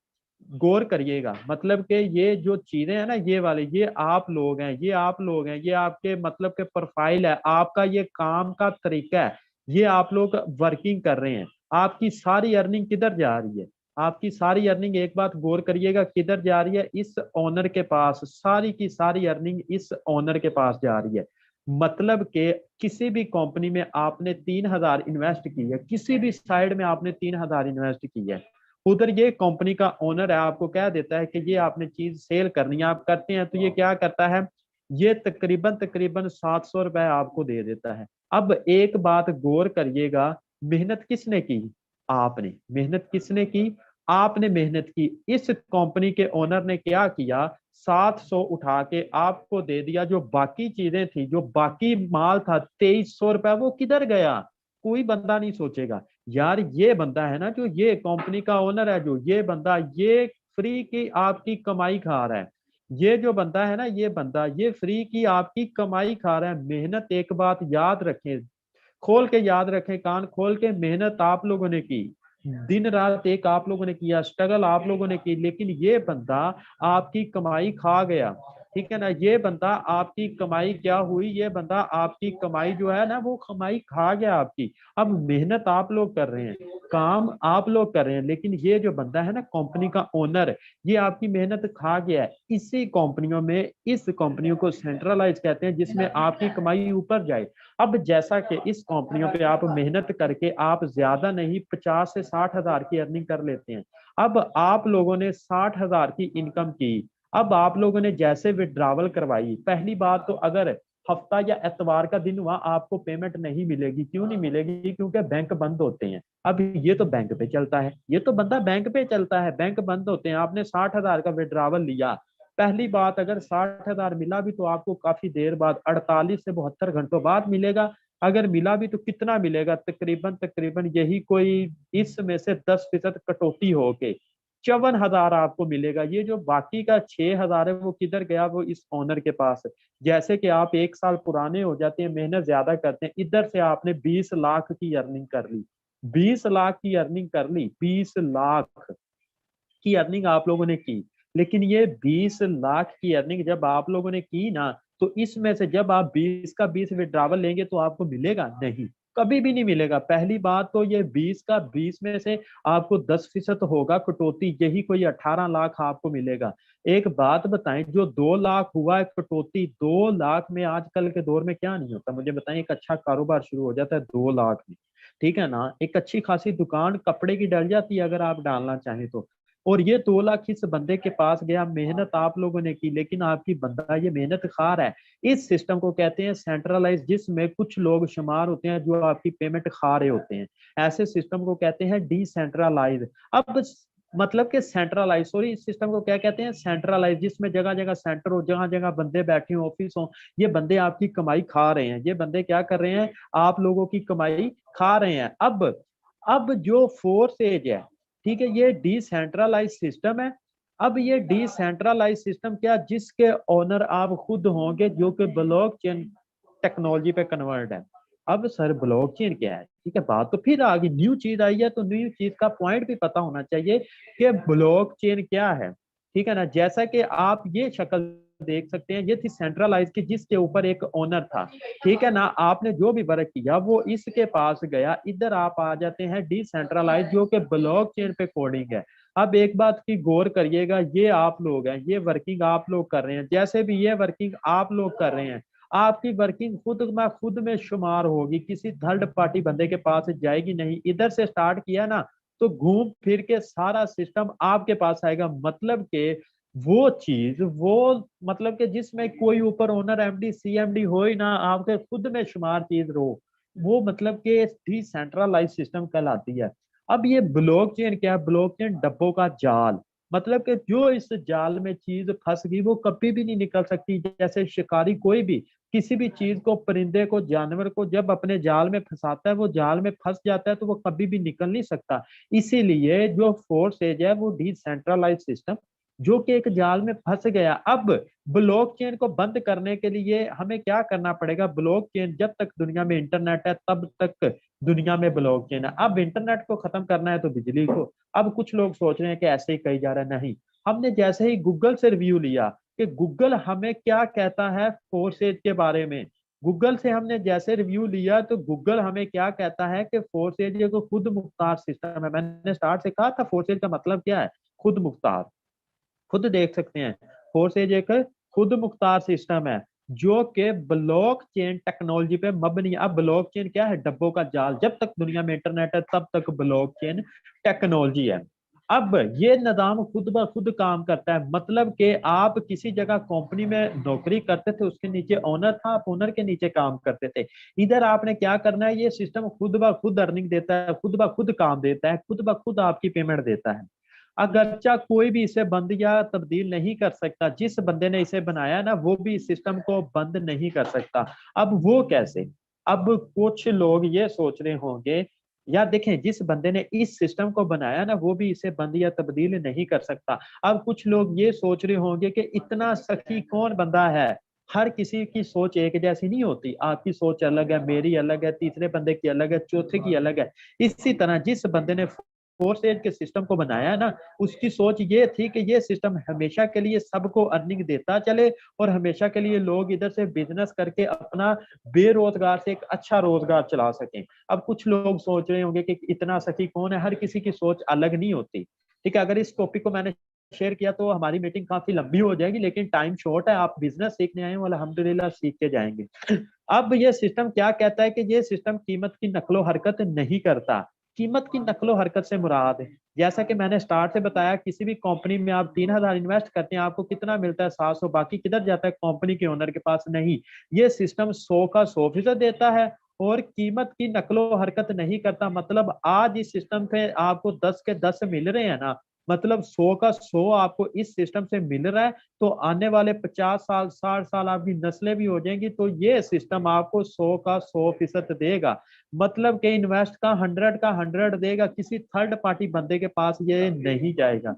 गौर करिएगा, मतलब के ये जो चीजें हैं ना, ये वाले, ये आप लोग हैं, ये आप लोग हैं, ये आपके मतलब के प्रोफाइल है, आपका ये काम का तरीका है, ये आप लोग वर्किंग कर रहे हैं, आपकी सारी अर्निंग किधर जा रही है? आपकी सारी अर्निंग, एक बात गौर करिएगा, किधर जा रही है? इस ओनर के पास, सारी की सारी अर्निंग इस ओनर के पास जा रही है। मतलब के किसी भी कंपनी में आपने 3,000 इन्वेस्ट की है, किसी भी साइड में आपने 3,000 इन्वेस्ट की है, उधर ये कंपनी का ओनर है, आपको कह देता है कि ये आपने चीज सेल करनी है, आप करते हैं, तो ये क्या करता है, ये तकरीबन तकरीबन 700 रुपए आपको दे देता है। अब एक बात गौर करिएगा, मेहनत किसने की? आपने। मेहनत किसने की? आपने मेहनत की। इस कंपनी के ओनर ने क्या किया, 700 उठा के आपको दे दिया। जो बाकी चीजें थी, जो बाकी माल था 2,300 रुपए, वो किधर गया? कोई बंदा नहीं सोचेगा यार, ये बंदा है ना, जो ये कंपनी का ओनर है, जो ये बंदा, ये फ्री की आपकी कमाई खा रहा है। ये जो बंदा है ना, ये बंदा, ये फ्री की आपकी कमाई खा रहा है। मेहनत, एक बात याद रखें, खोल के याद रखें, कान खोल के, मेहनत आप लोगों ने की, दिन रात एक आप लोगों ने किया, स्ट्रगल आप लोगों ने की, लेकिन ये बंदा आपकी कमाई खा गया। ठीक है ना, ये बंदा आपकी कमाई क्या हुई, ये बंदा आपकी कमाई जो है ना, वो कमाई खा गया आपकी। अब मेहनत आप लोग कर रहे हैं, काम आप लोग कर रहे हैं, लेकिन ये जो बंदा है ना, कंपनी का ओनर, ये आपकी मेहनत खा गया है। इसी कंपनियों में, इस कंपनियों को सेंट्रलाइज कहते हैं, जिसमें आपकी कमाई ऊपर जाए। अब जैसा कि इस कंपनियों पे आप मेहनत करके आप ज्यादा नहीं 50 से 60,000 की अर्निंग कर लेते हैं। अब आप लोगों ने 60,000 की इनकम की, अब आप लोगों ने जैसे विड्रॉवल करवाई, पहली बात तो अगर हफ्ता या एतवार का दिन हुआ, आपको पेमेंट नहीं मिलेगी। क्यों नहीं मिलेगी? क्योंकि बैंक बंद होते हैं। अब ये तो बैंक पे चलता है, ये तो बंदा बैंक पे चलता है, बैंक बंद होते हैं। आपने 60,000 का विड्रॉवल लिया, पहली बात, अगर 60,000 मिला भी तो आपको काफी देर बाद, 48 से 72 घंटों बाद मिलेगा। अगर मिला भी तो कितना मिलेगा? तकरीबन तकरीबन यही कोई इसमें से 10% कटौती होके 54,000 आपको मिलेगा। ये जो बाकी का 6,000 है, वो किधर गया? वो इस ओनर के पास है। जैसे कि आप 1 साल पुराने हो जाते हैं, मेहनत ज्यादा करते हैं, इधर से आपने 20 लाख की अर्निंग कर ली, 20 लाख की अर्निंग कर ली, 20 लाख की अर्निंग आप लोगों ने की। लेकिन ये 20 लाख की अर्निंग जब आप लोगों ने की ना, तो इसमें से जब आप 20 का 20 विड्रावल लेंगे तो आपको मिलेगा नहीं, कभी भी नहीं मिलेगा। पहली बात तो ये 20 का 20 में से आपको 10% होगा कटौती, यही कोई 18 लाख आपको मिलेगा। एक बात बताएं, जो 2 लाख हुआ है कटौती, 2 लाख में आजकल के दौर में क्या नहीं होता, मुझे बताएं। एक अच्छा कारोबार शुरू हो जाता है 2 लाख में, ठीक है ना। एक अच्छी खासी दुकान कपड़े की डल जाती है अगर आप डालना चाहें तो। और ये 2 लाख इस बंदे के पास गया, मेहनत आप लोगों ने की, लेकिन आपकी बंदा ये मेहनत खा रहा है। इस सिस्टम को कहते हैं सेंट्रलाइज, जिसमें कुछ लोग शुमार होते हैं जो आपकी पेमेंट खा रहे होते हैं। ऐसे सिस्टम को कहते हैं डिसेंट्रलाइज। अब मतलब कि सेंट्रलाइज, सॉरी, इस सिस्टम को क्या कहते हैं, सेंट्रलाइज, जिसमें जगह जगह सेंटर हो, जगह जगह बंदे बैठे हो, ऑफिस हो, ये बंदे आपकी कमाई खा रहे हैं। ये बंदे क्या कर रहे हैं, आप लोगों की कमाई खा रहे हैं। अब जो फोर्स एज है, ठीक है, ये डिसेंट्रलाइज सिस्टम है। अब ये डिसेंट्रलाइज सिस्टम क्या, जिसके ओनर आप खुद होंगे, जो कि ब्लॉकचेन टेक्नोलॉजी पे कन्वर्ट है। अब सर ब्लॉकचेन क्या है, ठीक है, बात तो फिर आ गई, न्यू चीज आई है, तो न्यू चीज का पॉइंट भी पता होना चाहिए कि ब्लॉकचेन क्या है, ठीक है ना। जैसा कि आप ये शक्ल देख सकते हैं, ये थी सेंट्रलाइज की, जिसके ऊपर एक ओनर था, ठीक है ना। आपने जो भी वर्क किया वो इसके पास गया। इधर आप आ जाते हैं डिसेंट्रलाइज, जो कि ब्लॉकचेन पे कोडिंग है। अब एक बात की गौर करिएगा, ये आप लोग हैं, ये वर्किंग आप लोग कर रहे हैं, जैसे भी ये वर्किंग आप लोग कर रहे हैं, आपकी वर्किंग खुद में शुमार होगी, किसी थर्ड पार्टी बंदे के पास जाएगी नहीं। इधर से स्टार्ट किया ना, तो घूम फिर के सारा सिस्टम आपके पास आएगा। मतलब के वो चीज, वो मतलब के जिसमें कोई ऊपर ओनर एमडी सीएमडी हो ही ना, आपके खुद में शुमार चीज रहो, वो मतलब के डिसेंट्रलाइज सिस्टम कहलाती है। अब ये ब्लॉकचेन क्या है, ब्लॉकचेन डब्बों का जाल। मतलब कि जो इस जाल में चीज फंस गई वो कभी भी नहीं निकल सकती। जैसे शिकारी कोई भी किसी भी चीज को, परिंदे को, जानवर को जब अपने जाल में फंसाता है, वो जाल में फंस जाता है, तो वो कभी भी निकल नहीं सकता। इसीलिए जो फोर्स एज है वो डिसेंट्रलाइज सिस्टम, जो कि एक जाल में फंस गया। अब ब्लॉकचेन को बंद करने के लिए हमें क्या करना पड़ेगा, ब्लॉकचेन जब तक दुनिया में इंटरनेट है तब तक दुनिया में ब्लॉकचेन है। अब इंटरनेट को खत्म करना है तो बिजली को। अब कुछ लोग सोच रहे हैं कि ऐसे ही कही जा रहा है, नहीं। हमने जैसे ही गूगल से रिव्यू लिया कि गूगल हमें क्या कहता है फोर्सेज के बारे में, गूगल से हमने जैसे रिव्यू लिया तो गूगल हमें क्या कहता है कि फोर्सेज को खुद मुख्तार सिस्टम है। मैंने स्टार्ट से कहा था फोर्सेज का मतलब क्या है, खुद मुख्तार। खुद देख सकते हैं, फोर्सेज एक खुद मुख्तार सिस्टम है जो कि ब्लॉकचेन टेक्नोलॉजी पे मबनी है। अब ब्लॉकचेन क्या है, डब्बों का जाल। जब तक दुनिया में इंटरनेट है तब तक ब्लॉकचेन टेक्नोलॉजी है। अब ये निजाम खुद ब खुद काम करता है। मतलब कि आप किसी जगह कंपनी में नौकरी करते थे, उसके नीचे ओनर था, आप ओनर के नीचे काम करते थे। इधर आपने क्या करना है, ये सिस्टम खुद ब खुद अर्निंग देता है, खुद ब खुद काम देता है, खुद ब खुद आपकी पेमेंट देता है। अगरचा कोई भी इसे बंद या तब्दील नहीं कर सकता, जिस बंदे ने इसे बनाया ना वो भी इस सिस्टम को बंद नहीं कर सकता। अब वो कैसे, अब कुछ लोग ये सोच रहे होंगे, यार देखें, जिस बंदे ने इस सिस्टम को बनाया ना वो भी इसे बंद या तब्दील नहीं कर सकता। अब कुछ लोग ये सोच रहे होंगे कि इतना सखी कौन बंदा है। हर किसी की सोच एक जैसी नहीं होती, आपकी सोच अलग है, मेरी अलग है, तीसरे बंदे की अलग है, चौथे की अलग है। इसी तरह जिस बंदे ने फोर्स एज के सिस्टम को बनाया ना, उसकी सोच ये थी कि ये सिस्टम हमेशा के लिए सबको अर्निंग देता चले और हमेशा के लिए लोग इधर से बिजनेस करके अपना बेरोजगार से एक अच्छा रोजगार चला सकें। अब कुछ लोग सोच रहे होंगे कि इतना सखी कौन है, हर किसी की सोच अलग नहीं होती, ठीक है। अगर इस टॉपिक को मैंने शेयर किया तो हमारी मीटिंग काफी लंबी हो जाएगी, लेकिन टाइम शॉर्ट है, आप बिजनेस सीखने आए हो, अल्हम्दुलिल्लाह सीख के जाएंगे। अब ये सिस्टम क्या कहता है कि ये सिस्टम कीमत की नकलो हरकत नहीं करता। कीमत की नकलो हरकत से मुराद है, जैसा कि मैंने स्टार्ट से बताया, किसी भी कंपनी में आप 3000 इन्वेस्ट करते हैं, आपको कितना मिलता है, 700, बाकी किधर जाता है, कंपनी के ओनर के पास। नहीं, ये सिस्टम 100 का 100% देता है और कीमत की नकलो हरकत नहीं करता। मतलब आज इस सिस्टम पे आपको 10 के 10 मिल रहे हैं ना, मतलब 100 का 100 आपको इस सिस्टम से मिल रहा है, तो आने वाले 50 साल 60 साल आपकी नस्लें भी हो जाएंगी तो ये सिस्टम आपको 100 का 100% देगा। मतलब कि इन्वेस्ट का 100 का 100 देगा, किसी थर्ड पार्टी बंदे के पास ये नहीं जाएगा।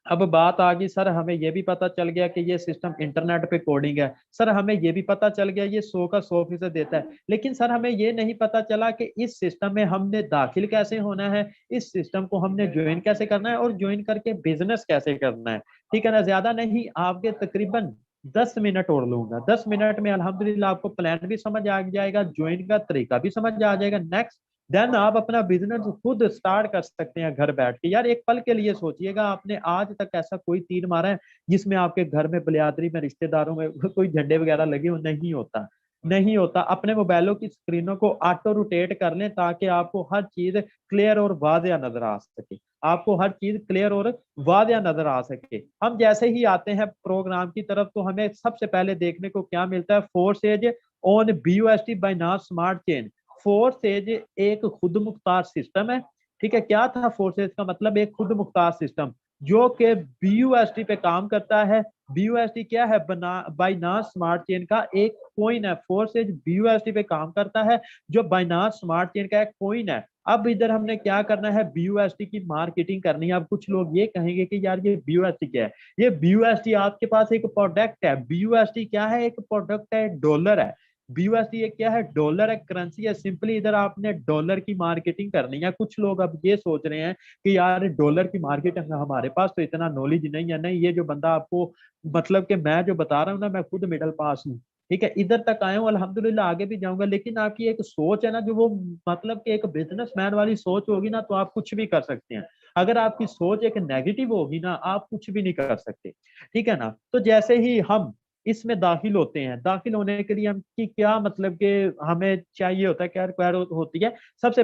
अब बात आ गई, सर हमें ये भी पता चल गया कि ये सिस्टम इंटरनेट पे कोडिंग है, सर हमें ये भी पता चल गया ये 100 का 100% देता है, लेकिन सर हमें ये नहीं पता चला कि इस सिस्टम में हमने दाखिल कैसे होना है, इस सिस्टम को हमने ज्वाइन कैसे करना है और ज्वाइन करके बिजनेस कैसे करना है, ठीक है ना। ज्यादा नहीं, आपके तकरीबन 10 मिनट और लूंगा, 10 मिनट में अल्हम्दुलिल्लाह आपको प्लान भी समझ आ जाएगा, ज्वाइन का तरीका भी समझ आ जाएगा। नेक्स्ट देन आप अपना बिजनेस खुद स्टार्ट कर सकते हैं घर बैठ के। यार एक पल के लिए सोचिएगा, आपने आज तक ऐसा कोई तीर मारा है जिसमें आपके घर में बिलियादरी में रिश्तेदारों में कोई झंडे वगैरह लगे हो? नहीं होता, नहीं होता। अपने मोबाइलों की स्क्रीनों को ऑटो रोटेट कर लें ताकि आपको हर चीज क्लियर और वादिया नजर आ सके, आपको हर चीज क्लियर और वादिया नजर आ सके। हम जैसे ही आते हैं प्रोग्राम की तरफ तो हमें सबसे पहले देखने को क्या मिलता है? Forces on BUSD Binance smart chain. Forces एक खुद मुख्तार सिस्टम है, ठीक है। क्या था फोर्सेज का मतलब? एक खुद मुख्तार सिस्टम जो कि BUSD पे काम करता है। BUSD क्या है? बाइनांस स्मार्ट चेन का एक कॉइन है। फोर्सेज BUSD पे काम करता है जो बाइनांस स्मार्ट चेन का एक कॉइन है। अब इधर हमने क्या करना है? BUSD की मार्केटिंग करनी है। अब कुछ लोग ये कहेंगे कि यार ये BUSD क्या है? ये BUSD आपके पास एक प्रोडक्ट है। BUSD क्या है? एक प्रोडक्ट है, डॉलर है। BUSD ये क्या है? डॉलर है, करेंसी है। सिंपली इधर आपने डॉलर की मार्केटिंग करनी है। कुछ लोग अब ये सोच रहे हैं कि यार डॉलर की मार्केट हमारे पास तो इतना नॉलेज नहीं है। नहीं, ये जो बंदा आपको मतलब कि मैं जो बता रहा हूँ ना, मैं खुद मिडिल पास हूँ, ठीक है। इधर तक आया हूँ अल्हम्दुलिल्लाह, आगे भी जाऊंगा। लेकिन आपकी एक सोच है ना, जो वो मतलब कि एक बिजनेसमैन वाली सोच होगी ना, तो आप कुछ भी कर सकते हैं। अगर आपकी सोच एक नेगेटिव होगी ना, आप कुछ भी नहीं कर सकते, ठीक है ना। तो जैसे ही हम इसमें दाखिल होते हैं, दाखिल होने के लिए हम की क्या मतलब कि हमें चाहिए होता है, क्या रिक्वायर होती है? सबसे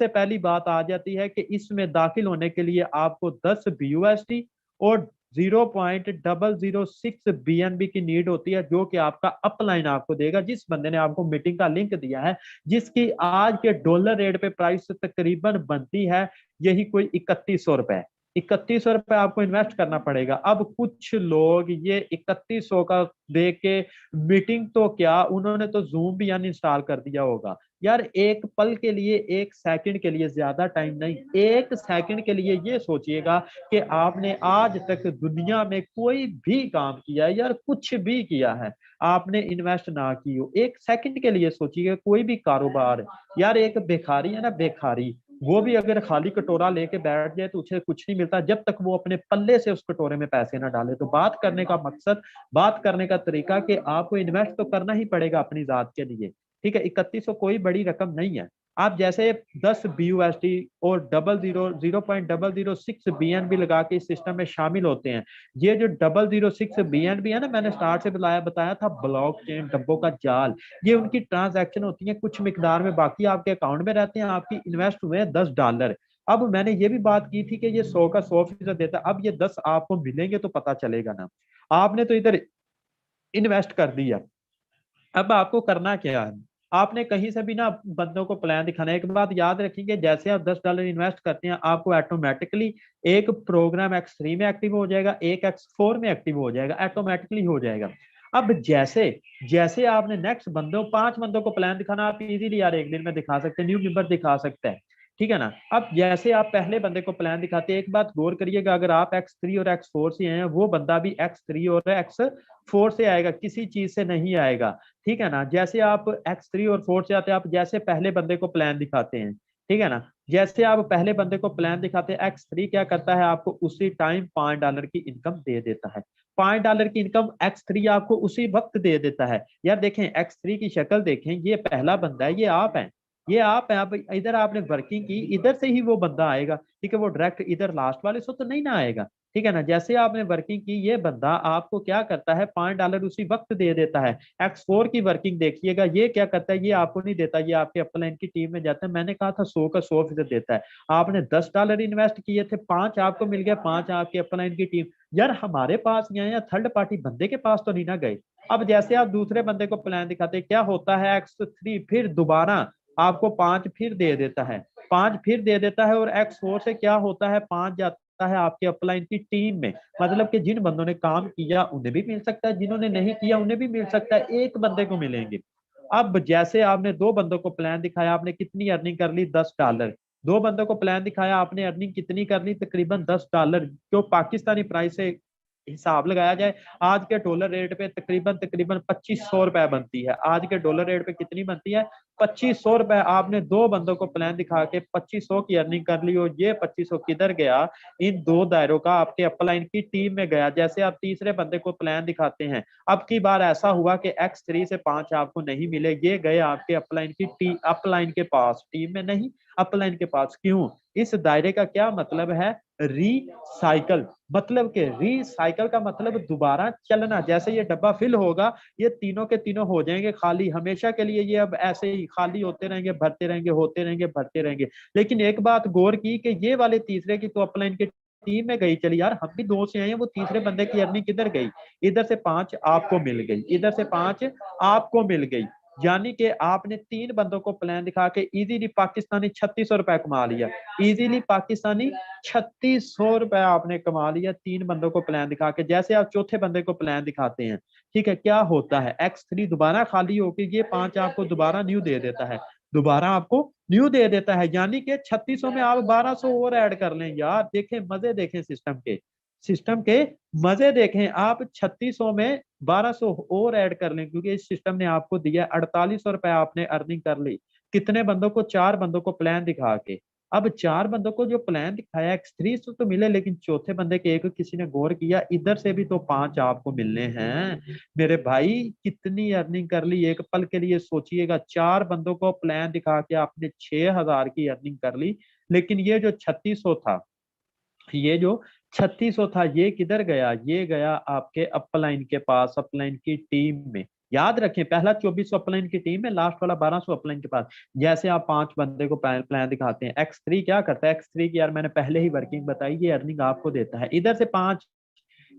पहली बात आ जाती है कि इसमें दाखिल होने के लिए आपको 10 BUSD और 0.006 BNB की नीड होती है, जो कि आपका अपलाइन आपको देगा। जिस बंदे ने आपको मीटिंग का लिंक दिया है, जिसकी आज के डॉलर रेट पे प्राइस तकरीबन बनती है यही कोई 3100 रुपए। 3100 रुपए आपको इन्वेस्ट करना पड़ेगा। अब कुछ लोग ये 3100 का दे के मीटिंग तो क्या, उन्होंने तो जूम भी अनइंस्टॉल कर दिया होगा। यार एक पल के लिए, एक सेकंड के लिए, ज्यादा टाइम नहीं, एक सेकंड के लिए ये सोचिएगा कि आपने आज तक दुनिया में कोई भी काम किया है, यार कुछ भी किया है, आपने इन्वेस्ट ना की हो। एक सेकंड के लिए सोचिएगा, कोई भी कारोबार। यार एक भिखारी है ना, भिखारी, वो भी अगर खाली कटोरा लेके बैठ जाए तो उसे कुछ नहीं मिलता जब तक वो अपने पल्ले से उस कटोरे में पैसे ना डाले। तो बात करने का मकसद, बात करने का तरीका कि आपको इन्वेस्ट तो करना ही पड़ेगा अपनी जात के लिए, ठीक है। 3100 कोई बड़ी रकम नहीं है। आप जैसे 10 BUSD और 0.006 BNB लगा के इस सिस्टम में शामिल होते हैं। ये जो 006 BNB है ना, मैंने स्टार्ट से बताया था ब्लॉकचेन, डब्बों का जाल। ये उनकी ट्रांजैक्शन होती है कुछ मिकदार में, बाकी आपके अकाउंट में रहते हैं। आपकी इन्वेस्ट हुए हैं $10। अब मैंने ये भी बात की थी कि ये 100 का 100% देता है। अब ये 10 आपको मिलेंगे तो पता चलेगा ना। आपने तो इधर इन्वेस्ट कर दिया, अब आपको करना क्या है? आपने कहीं से भी ना बंदों को प्लान दिखाना है। एक बात याद रखेंगे, जैसे आप $10 इन्वेस्ट करते हैं, आपको ऑटोमेटिकली एक प्रोग्राम X3 में एक्टिव हो जाएगा, एक X4 में एक्टिव हो जाएगा, ऑटोमेटिकली हो जाएगा। अब जैसे जैसे आपने नेक्स्ट बंदों 5 बंदों को प्लान दिखाना, आप इजीली यार एक दिन में दिखा सकते हैं, न्यू मेंबर दिखा सकते हैं, ठीक है ना। अब जैसे आप पहले बंदे को प्लान दिखाते हैं, एक बात गौर करिएगा, अगर आप X3 और X4 से हैं, वो बंदा भी X3 और X4 से आएगा, किसी चीज से नहीं आएगा, ठीक है ना। जैसे आप X3 और 4 से आते हैं, आप जैसे पहले बंदे को प्लान दिखाते हैं, ठीक है ना, जैसे आप पहले बंदे को प्लान दिखाते हैं, X3 क्या करता है, आपको उसी टाइम $5 की इनकम दे देता है। $5 की इनकम X3 आपको उसी वक्त दे देता है। यार देखें X3 की शक्ल देखें, ये पहला बंदा है, ये आप हैं, ये आप हैं। आप इधर आपने वर्किंग की, इधर से ही वो बंदा आएगा, ठीक है। वो डायरेक्ट इधर लास्ट वाले से तो नहीं ना आएगा, ठीक है ना। जैसे आपने वर्किंग की, ये बंदा आपको क्या करता है, $5 उसी वक्त दे देता है। X4 की वर्किंग देखिएगा, ये क्या करता है, ये आपको नहीं देता, ये आपके अपलाइन की टीम में जाता है। मैंने कहा था 100 का 100% देता है। आपने $10 इन्वेस्ट किए थे, 5 आपको मिल गया, 5 आपके अपलाइन की टीम। यार हमारे पास गए या थर्ड पार्टी बंदे के पास तो नहीं ना गए। अब जैसे आप दूसरे बंदे को प्लान दिखाते, क्या होता है, X3 फिर दोबारा आपको 5 फिर दे देता है, 5 फिर दे देता है। और X4 से क्या होता है, 5 जाता है आपके अपलाइन की टीम में। मतलब कि जिन बंदों ने काम किया उन्हें भी मिल सकता है, जिन्होंने नहीं किया उन्हें भी मिल सकता है, एक बंदे को मिलेंगे। अब जैसे आपने 2 बंदों को प्लान दिखाया, आपने कितनी अर्निंग कर ली, $10। 2 बंदों को प्लान दिखाया, आपने अर्निंग कितनी कर ली, तकरीबन $10, जो पाकिस्तानी प्राइस से हिसाब लगाया जाए, आज के डॉलर रेट पे तकरीबन 2500 रुपए बनती है। आज के डॉलर रेट पे कितनी बनती है? 2500 रुपए। आपने दो बंदों को प्लान दिखा के 2500 की अर्निंग कर ली, और ये 2500 किधर गया? इन दो दायरों का आपके अपलाइन की टीम में गया। जैसे आप तीसरे बंदे को प्लान दिखाते हैं, अब की बार ऐसा हुआ कि X3 से 5 आपको नहीं मिले, ये गए आपके अपलाइन की अपलाइन के पास, टीम में नहीं, अपलाइन के पास। क्यों? इस दायरे का क्या मतलब है? रिसाइकल। मतलब के रिसाइकल का मतलब दोबारा चलना। जैसे ये डब्बा फिल होगा, ये तीनों के तीनों हो जाएंगे खाली हमेशा के लिए। ये अब ऐसे ही खाली होते रहेंगे, भरते रहेंगे, होते रहेंगे, भरते रहेंगे। लेकिन एक बात गौर की कि ये वाले तीसरे की तो अपलाइन के टीम में गई, चली यार हम भी दो से आए हैं, वो तीसरे बंदे की अर्निंग किधर गई? इधर से 5 आपको मिल गई, इधर से 5 आपको मिल गई। यानी कि आपने 3 बंदों को प्लान दिखा के इजीली पाकिस्तानी 3600 रुपए कमा लिया। इजीली पाकिस्तानी 3600 रुपए आपने कमा लिया 3 बंदों को प्लान दिखा के। जैसे आप चौथे बंदे को प्लान दिखाते हैं, ठीक है, क्या होता है? X3 दोबारा खाली होके ये 5 आपको दोबारा न्यू दे देता है, दोबारा आपको न्यू दे देता है। यानी कि 3600 में आप 1200 और ऐड कर लें। यार देखें मजे, देखें सिस्टम के मजे देखें। आप 3600 में 1200 और ऐड कर लें, क्योंकि इस सिस्टम ने आपको दिया 4800 रुपए आपने अर्निंग कर ली। कितने बंदों को? 4 बंदों को प्लान दिखा के। अब 4 बंदों को जो प्लान दिखाया X3 से तो मिले, लेकिन चौथे बंदे के एक किसी ने गौर किया, इधर से भी तो 5 आपको मिलने हैं मेरे भाई। कितनी अर्निंग कर ली एक पल के लिए सोचिएगा। 4 बंदों को प्लान दिखा के आपने 6000 की अर्निंग कर ली। लेकिन ये जो 3600 था, ये जो 3600 था, ये किधर गया? ये गया आपके अपलाइन के पास, अपलाइन की टीम में। याद रखें, पहला 2400 अपलाइन की टीम में, लास्ट वाला 1200 अपलाइन के पास। जैसे आप 5 बंदे को प्लान दिखाते हैं, X3 क्या करता है? X3 की यार मैंने पहले ही वर्किंग बताई, ये अर्निंग आपको देता है। इधर से 5,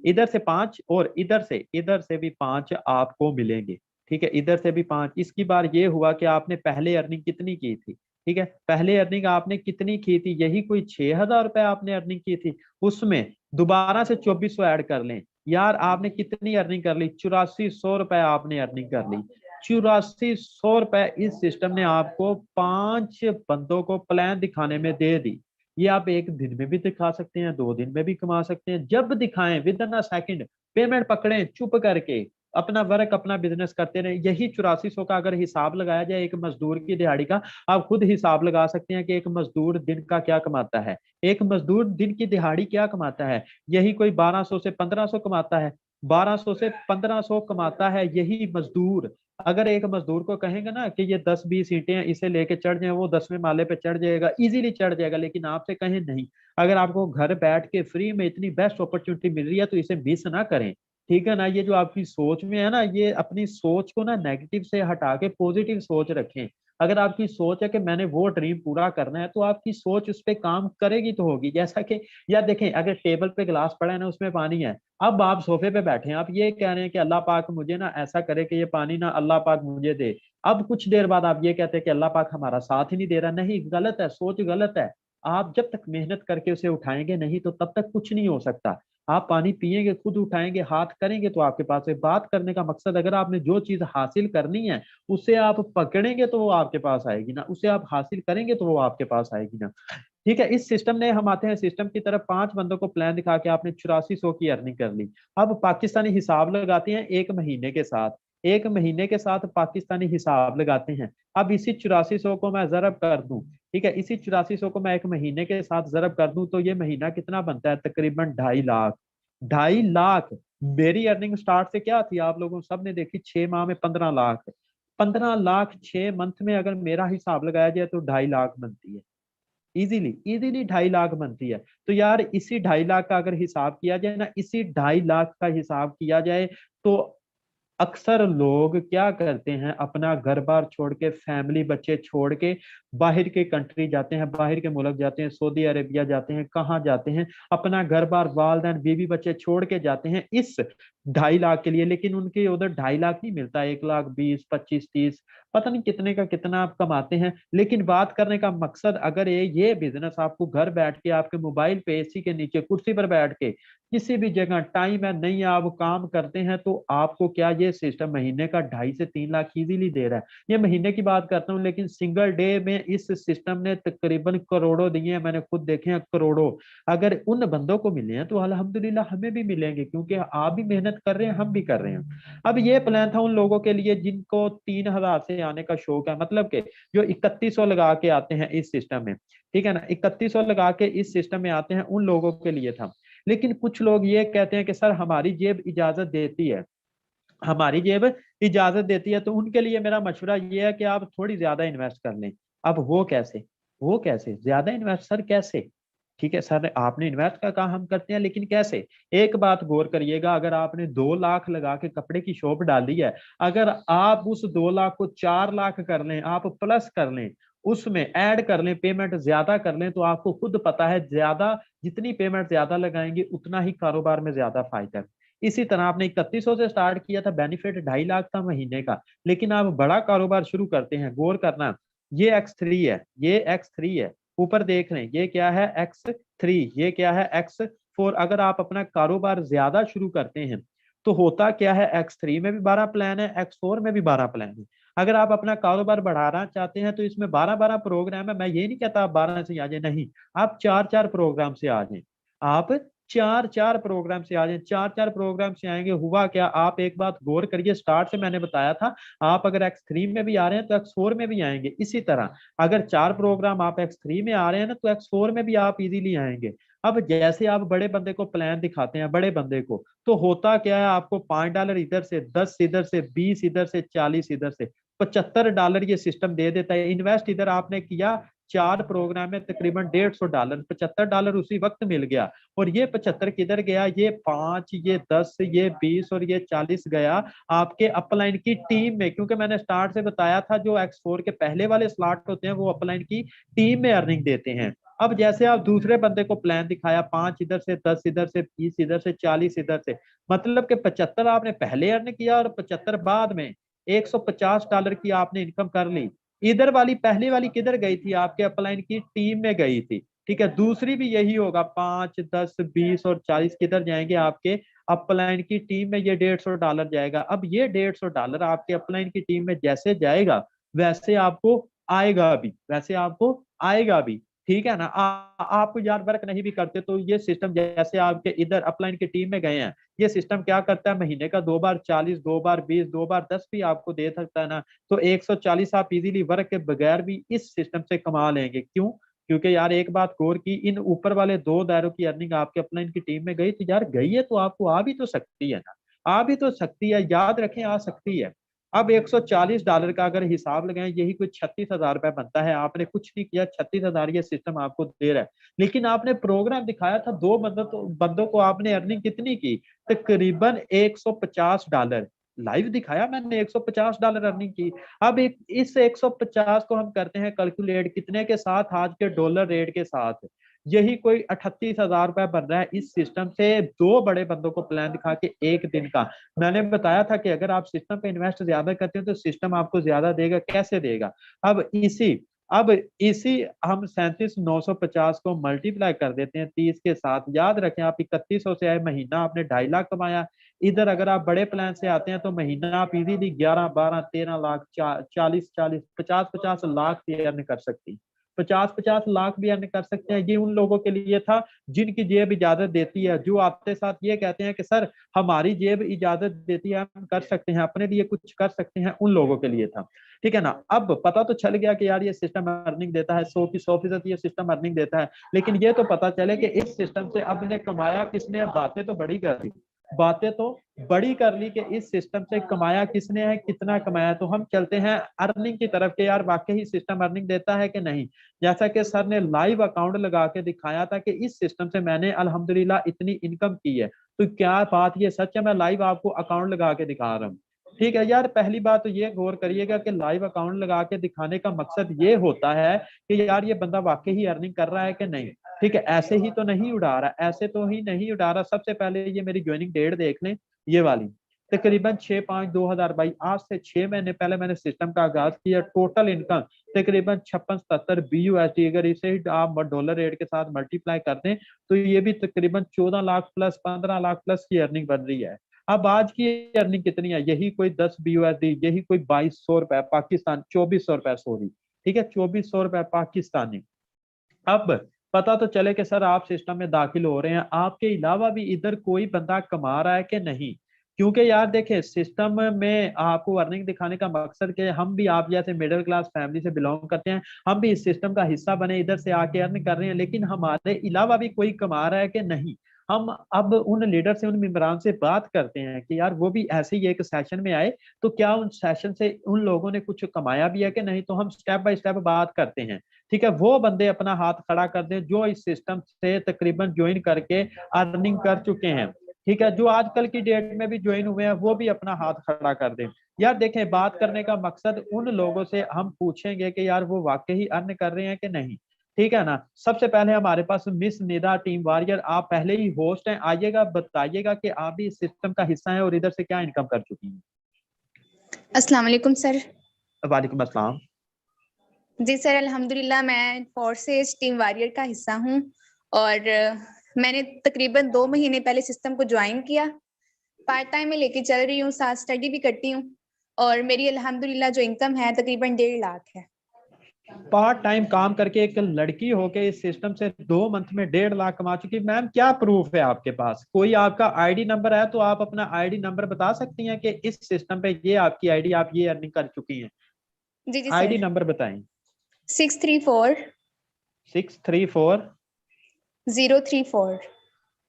इधर से 5, और इधर से भी 5 आपको मिलेंगे। ठीक है, इधर से भी 5। इसकी बार ये हुआ कि आपने पहले अर्निंग कितनी की थी? ठीक है, पहले अर्निंग आपने कितनी की थी? यही कोई 6000 रुपए आपने अर्निंग की थी। उसमें दोबारा से 2400 ऐड कर लें। यार आपने कितनी अर्निंग कर ली? 8400 रुपए आपने अर्निंग कर ली। 8400 रुपए इस सिस्टम ने आपको 5 बंदों को प्लान दिखाने में दे दी। ये आप एक दिन में भी दिखा सकते हैं, 2 दिन में भी कमा सकते हैं, जब दिखाएं with in a second. Payment पकड़ें चुप करके, अपना वर्क, अपना बिजनेस करते रहे। यही 8400 का अगर हिसाब लगाया जाए एक मजदूर की दिहाड़ी का, आप खुद हिसाब लगा सकते हैं कि एक मजदूर दिन का क्या कमाता है, एक मजदूर दिन की दिहाड़ी क्या कमाता है। यही कोई 1200 से 1500 कमाता है, 1200 से 1500 कमाता है यही मजदूर। अगर एक मजदूर को कहेंगे ना कि ये 10-20 ईंटें हैं, इसे लेके चढ़ जाए, वो 10वें माले पे चढ़ जाएगा, इजीली चढ़ जाएगा। लेकिन आपसे कहें नहीं, अगर आपको घर बैठ के फ्री में इतनी बेस्ट अपॉर्चुनिटी मिल रही है तो इसे मिस ना करें। ठीक है ना? ये जो आपकी सोच में है ना, ये अपनी सोच को ना नेगेटिव से हटा के पॉजिटिव सोच रखें। अगर आपकी सोच है कि मैंने वो ड्रीम पूरा करना है, तो आपकी सोच उस पर काम करेगी तो होगी। जैसा कि यार देखें, अगर टेबल पे गिलास पड़ा है ना, उसमें पानी है, अब आप सोफे पे बैठे हैं, आप ये कह रहे हैं कि अल्लाह पाक मुझे ना ऐसा करे कि ये पानी ना अल्लाह पाक मुझे दे। अब कुछ देर बाद आप ये कहते हैं कि अल्लाह पाक हमारा साथ ही नहीं दे रहा। नहीं, गलत है, सोच गलत है। आप जब तक मेहनत करके उसे उठाएंगे नहीं, तो तब तक कुछ नहीं हो सकता। आप पानी पिएंगे, खुद उठाएंगे, हाथ करेंगे तो आपके पास है। बात करने का मकसद, अगर आपने जो चीज हासिल करनी है उसे आप पकड़ेंगे तो वो आपके पास आएगी ना, उसे आप हासिल करेंगे तो वो आपके पास आएगी ना। ठीक है, इस सिस्टम ने, हम आते हैं सिस्टम की तरफ। 5 बंदों को प्लान दिखा के आपने 8400 की अर्निंग कर ली। अब पाकिस्तानी हिसाब लगाते हैं एक महीने के साथ, एक महीने के साथ पाकिस्तानी हिसाब लगाते हैं। अब इसी 8400 को मैं जरब कर दूं, ठीक है, इसी 8400 को मैं एक महीने के साथ जरब कर दूं, तो ये महीना कितना बनता है? तकरीबन 2.5 लाख। 2.5 लाख। मेरी अर्निंग स्टार्ट से क्या थी, आप लोगों सब ने देखी, 6 माह में 15 लाख। 15 लाख 6 मंथ में अगर मेरा हिसाब लगाया जाए तो 2.5 लाख बनती है। इजीली इजीली 2.5 लाख बनती है। तो यार इसी 2.5 लाख का अगर हिसाब किया जाए ना, इसी 2.5 लाख का हिसाब किया जाए, तो अक्सर लोग क्या करते हैं, अपना घर बार छोड़ के, फैमिली बच्चे छोड़ के बाहर के कंट्री जाते हैं, बाहर के मुल्क जाते हैं, सऊदी अरेबिया जाते हैं, कहाँ जाते हैं, अपना घर बार, वालदैन, बीवी बच्चे छोड़ के जाते हैं इस 2.5 लाख के लिए। लेकिन उनके उधर 2.5 लाख नहीं मिलता, 1,20,000, 25, 30, पता नहीं कितने का कितना आप कमाते हैं। लेकिन बात करने का मकसद, अगर ये बिजनेस आपको घर बैठ के, आपके मोबाइल पे एसी के नीचे कुर्सी पर बैठ के किसी भी जगह, टाइम है नहीं, आप काम करते हैं, तो आपको क्या ये ये सिस्टम महीने का 2.5 से 3 लाख इजीली दे रहा है। ये महीने की बात करता हूँ, लेकिन सिंगल डे में इस सिस्टम ने तकरीबन करोड़ों दिए हैं, मैंने खुद देखे हैं करोड़ों। अगर उन बंदों को मिले हैं तो अल्हम्दुलिल्लाह हमें भी मिलेंगे, क्योंकि आप भी मेहनत कर रहे हैं, हम भी कर रहे हैं। अब ये प्लान था उन लोगों के लिए जिनको 3,000 से आने का शौक है, मतलब के जो 3100 लगा के आते हैं इस सिस्टम में, ठीक है ना, 3100 लगा के इस सिस्टम में आते हैं, उन लोगों के लिए था। लेकिन कुछ लोग ये कहते हैं कि सर हमारी जेब इजाजत देती है, हमारी जेब इजाजत देती है, तो उनके लिए मेरा मशवरा ये है कि आप थोड़ी ज्यादा इन्वेस्ट कर लें। अब वो कैसे, वो कैसे ज्यादा इन्वेस्ट सर कैसे? ठीक है सर, आपने इन्वेस्ट का कहा हम करते हैं, लेकिन कैसे? एक बात गौर करिएगा, अगर आपने 2 लाख लगा के कपड़े की शॉप डाली है, अगर आप उस 2 लाख को 4 लाख कर लें, आप प्लस कर लें, उसमें ऐड कर लें, पेमेंट ज्यादा कर लें, तो आपको खुद पता है ज्यादा, जितनी पेमेंट ज्यादा लगाएंगे उतना ही कारोबार में ज्यादा फायदा है। इसी तरह आपने 3100 से स्टार्ट किया था, बेनिफिट 2.5 लाख था महीने का, लेकिन आप बड़ा कारोबार शुरू करते हैं, गौर करना, ये X3 है, ये X3 है, ऊपर देख रहे हैं ये क्या है X3, ये क्या है X4। अगर आप अपना कारोबार ज्यादा शुरू करते हैं तो होता क्या है, X3 में भी 12 प्लान है, X4 में भी 12 प्लान है। अगर आप अपना कारोबार बढ़ाना चाहते हैं तो इसमें 12-12 प्रोग्राम है। मैं ये नहीं कहता आप 12 से आ जाए, नहीं, आप 4-4 प्रोग्राम से आ जाए, आप 4-4 प्रोग्राम से आ जाए, 4-4 प्रोग्राम से आएंगे। हुआ क्या, आप एक बात गौर करिए, स्टार्ट से मैंने बताया था, आप अगर X3 में भी आ रहे हैं तो X4 में भी आएंगे। इसी तरह अगर 4 प्रोग्राम आप X3 में आ रहे हैं ना, तो X4 में भी आप इजीली आएंगे। अब जैसे आप बड़े बंदे को प्लान दिखाते हैं, बड़े बंदे को, तो होता क्या है, आपको $5 इधर से, 10 इधर से, 20 इधर से, 40 इधर से, $75 ये सिस्टम दे देता है। इन्वेस्ट इधर आपने किया 4 प्रोग्राम में तकरीबन $150, $75 उसी वक्त मिल गया। और ये 75 किधर गया, ये 5, ये 10, ये 20 और ये 40 गया आपके अपलाइन की टीम में, क्योंकि मैंने स्टार्ट से बताया था जो X4 के पहले वाले स्लॉट होते हैं वो अपलाइन की टीम में अर्निंग देते हैं। अब जैसे आप दूसरे बंदे को प्लान दिखाया, 5 इधर से, 10 इधर से, 20 इधर से, 40 इधर से, मतलब कि 75 आपने पहले अर्न किया और 75 बाद में, $150 की आपने इनकम कर ली। इधर वाली पहली वाली किधर गई थी, आपके अपलाइन की टीम में गई थी। ठीक है, दूसरी भी यही होगा, 5, 10, 20 और 40 किधर जाएंगे, आपके अपलाइन की टीम में ये $150 जाएगा। अब ये $150 आपके अपलाइन की टीम में जैसे जाएगा वैसे आपको आएगा भी, वैसे आपको आएगा भी। ठीक है ना, आपको यार वर्क नहीं भी करते तो ये सिस्टम जैसे आपके इधर अपलाइन की टीम में गए हैं, ये सिस्टम क्या करता है, महीने का 2 बार 40, 2 बार 20, 2 बार 10 भी आपको दे सकता है ना। तो 140 आप इजीली वर्क के बगैर भी इस सिस्टम से कमा लेंगे। क्यों? क्योंकि यार एक बात गौर की, इन ऊपर वाले 2 दायरों की अर्निंग आपके अपलाइन की टीम में गई, तो यार गई है तो आपको आ भी तो सकती है ना, आ भी तो सकती है, याद रखें आ सकती है। अब $140 का अगर हिसाब लगाएं, यही कुछ 36,000 रुपए बनता है। आपने कुछ नहीं किया, 36,000 ये सिस्टम आपको दे रहा है, लेकिन आपने प्रोग्राम दिखाया था 2 बंदों को आपने अर्निंग कितनी की, तकरीबन $150 लाइव दिखाया मैंने, $150 अर्निंग की। अब इस 150 को हम करते हैं कैलकुलेट कितने के साथ, आज के डॉलर रेट के साथ, यही कोई 38,000 रुपए बन रहा है इस सिस्टम से 2 बड़े बंदों को प्लान दिखा के एक दिन का। मैंने बताया था कि अगर आप सिस्टम पे इन्वेस्ट ज्यादा करते हो तो सिस्टम आपको ज्यादा देगा। कैसे देगा? अब इसी हम 37,950 को मल्टीप्लाई कर देते हैं 30 के साथ। याद रखें, आप 3100 से आए, महीना आपने 2.5 लाख कमाया। इधर अगर आप बड़े प्लान से आते हैं तो महीना आप इजीली 11, 12, 13 लाख, 40, 50 लाख भी अर्न कर सकती हैं, 50 लाख भी अर्न कर सकते हैं। ये उन लोगों के लिए था जिनकी जेब इजाजत देती है, जो आपके साथ ये कहते हैं कि सर हमारी जेब इजाजत देती है, हम कर सकते हैं, अपने लिए कुछ कर सकते हैं, उन लोगों के लिए था। ठीक है ना। अब पता तो चल गया कि यार ये सिस्टम अर्निंग देता है, 100% ये सिस्टम अर्निंग देता है, लेकिन ये तो पता चले कि इस सिस्टम से अब ने कमाया किसने। बातें तो बड़ी कर दी, बातें तो बड़ी कर ली कि इस सिस्टम से कमाया किसने है, कितना कमाया। तो हम चलते हैं अर्निंग की तरफ के, यार वाकई सिस्टम अर्निंग देता है कि नहीं। जैसा कि सर ने लाइव अकाउंट लगा के दिखाया था कि इस सिस्टम से मैंने अल्हम्दुलिल्लाह इतनी इनकम की है, तो क्या बात ये सच है? मैं लाइव आपको अकाउंट लगा के दिखा रहा हूँ। ठीक है यार, पहली बात तो ये गौर करिएगा कि लाइव अकाउंट लगा के दिखाने का मकसद ये होता है कि यार ये बंदा वाकई ही अर्निंग कर रहा है कि नहीं। ठीक है, ऐसे ही तो नहीं उड़ा रहा, ऐसे तो ही नहीं उड़ा रहा। सबसे पहले ये मेरी ज्वाइनिंग डेट देख लें, ये वाली, तकरीबन 6/5/2022, आज से 6 महीने पहले मैंने सिस्टम का आगाज किया। टोटल इनकम तकरीबन 56-77 BUSD, अगर इसे ही आप डॉलर रेट के साथ मल्टीप्लाई कर दें तो ये भी तकरीबन 14 लाख प्लस, 15 लाख प्लस की अर्निंग बन रही है। अब आज की अर्निंग कितनी है, यही कोई 10 BUSD, यही कोई 2200 रुपए पाकिस्तान, 2400 रुपए सॉरी, ठीक है 2400 रुपए पाकिस्तानी। अब पता तो चले कि सर आप सिस्टम में दाखिल हो रहे हैं, आपके अलावा भी इधर कोई बंदा कमा रहा है कि नहीं। क्योंकि यार देखे सिस्टम में आपको अर्निंग दिखाने का मकसद कि हम भी आप जैसे मिडिल क्लास फैमिली से बिलोंग करते हैं, हम भी इस सिस्टम का हिस्सा बने, इधर से आके अर्न कर रहे हैं, लेकिन हमारे अलावा भी कोई कमा रहा है कि नहीं। हम अब उन लीडर से, उन मेंबरान से बात करते हैं कि यार वो भी ऐसे ही एक सेशन में आए, तो क्या उन सेशन से उन लोगों ने कुछ कमाया भी है कि नहीं, तो हम स्टेप बाय स्टेप बात करते हैं। ठीक है, वो बंदे अपना हाथ खड़ा कर दें जो इस सिस्टम से तकरीबन ज्वाइन करके अर्निंग कर चुके हैं। ठीक है, जो आजकल की डेट में भी ज्वाइन हुए हैं वो भी अपना हाथ खड़ा कर दें। यार देखें, बात करने का मकसद उन लोगों से हम पूछेंगे कि यार वो वाकई अर्न कर रहे हैं कि नहीं। ठीक है ना। सबसे पहले हमारे पास मिस निदा टीम वॉरियर, आप पहले ही होस्ट हैं, आइएगा बताइएगा कि आप भी इस सिस्टम का हिस्सा हैं और इधर से क्या इनकम कर चुकी हैं। अस्सलाम वालेकुम सर। वालेकुम अस्सलाम। जी सर, अल्हम्दुलिल्लाह मैं फोर्सेज टीम वॉरियर का हिस्सा हूँ और मैंने तकरीबन 2 महीने पहले सिस्टम को ज्वाइन किया। पार्ट टाइम में लेके चल रही हूँ, साथ स्टडी भी करती हूँ और मेरी अल्हम्दुलिल्लाह जो इनकम है तकरीबन 1.5 लाख है। पार्ट टाइम काम करके एक लड़की होके इस सिस्टम से 2 मंथ में 1.5 लाख कमा चुकी। मैम क्या प्रूफ है आपके पास, कोई आपका आईडी नंबर है तो आप अपना आईडी नंबर बता सकती हैं कि इस सिस्टम पे ये आपकी आईडी, आप ये अर्निंग कर चुकी हैं। जी जी आईडी सर, नंबर बताएं। 634 634 034।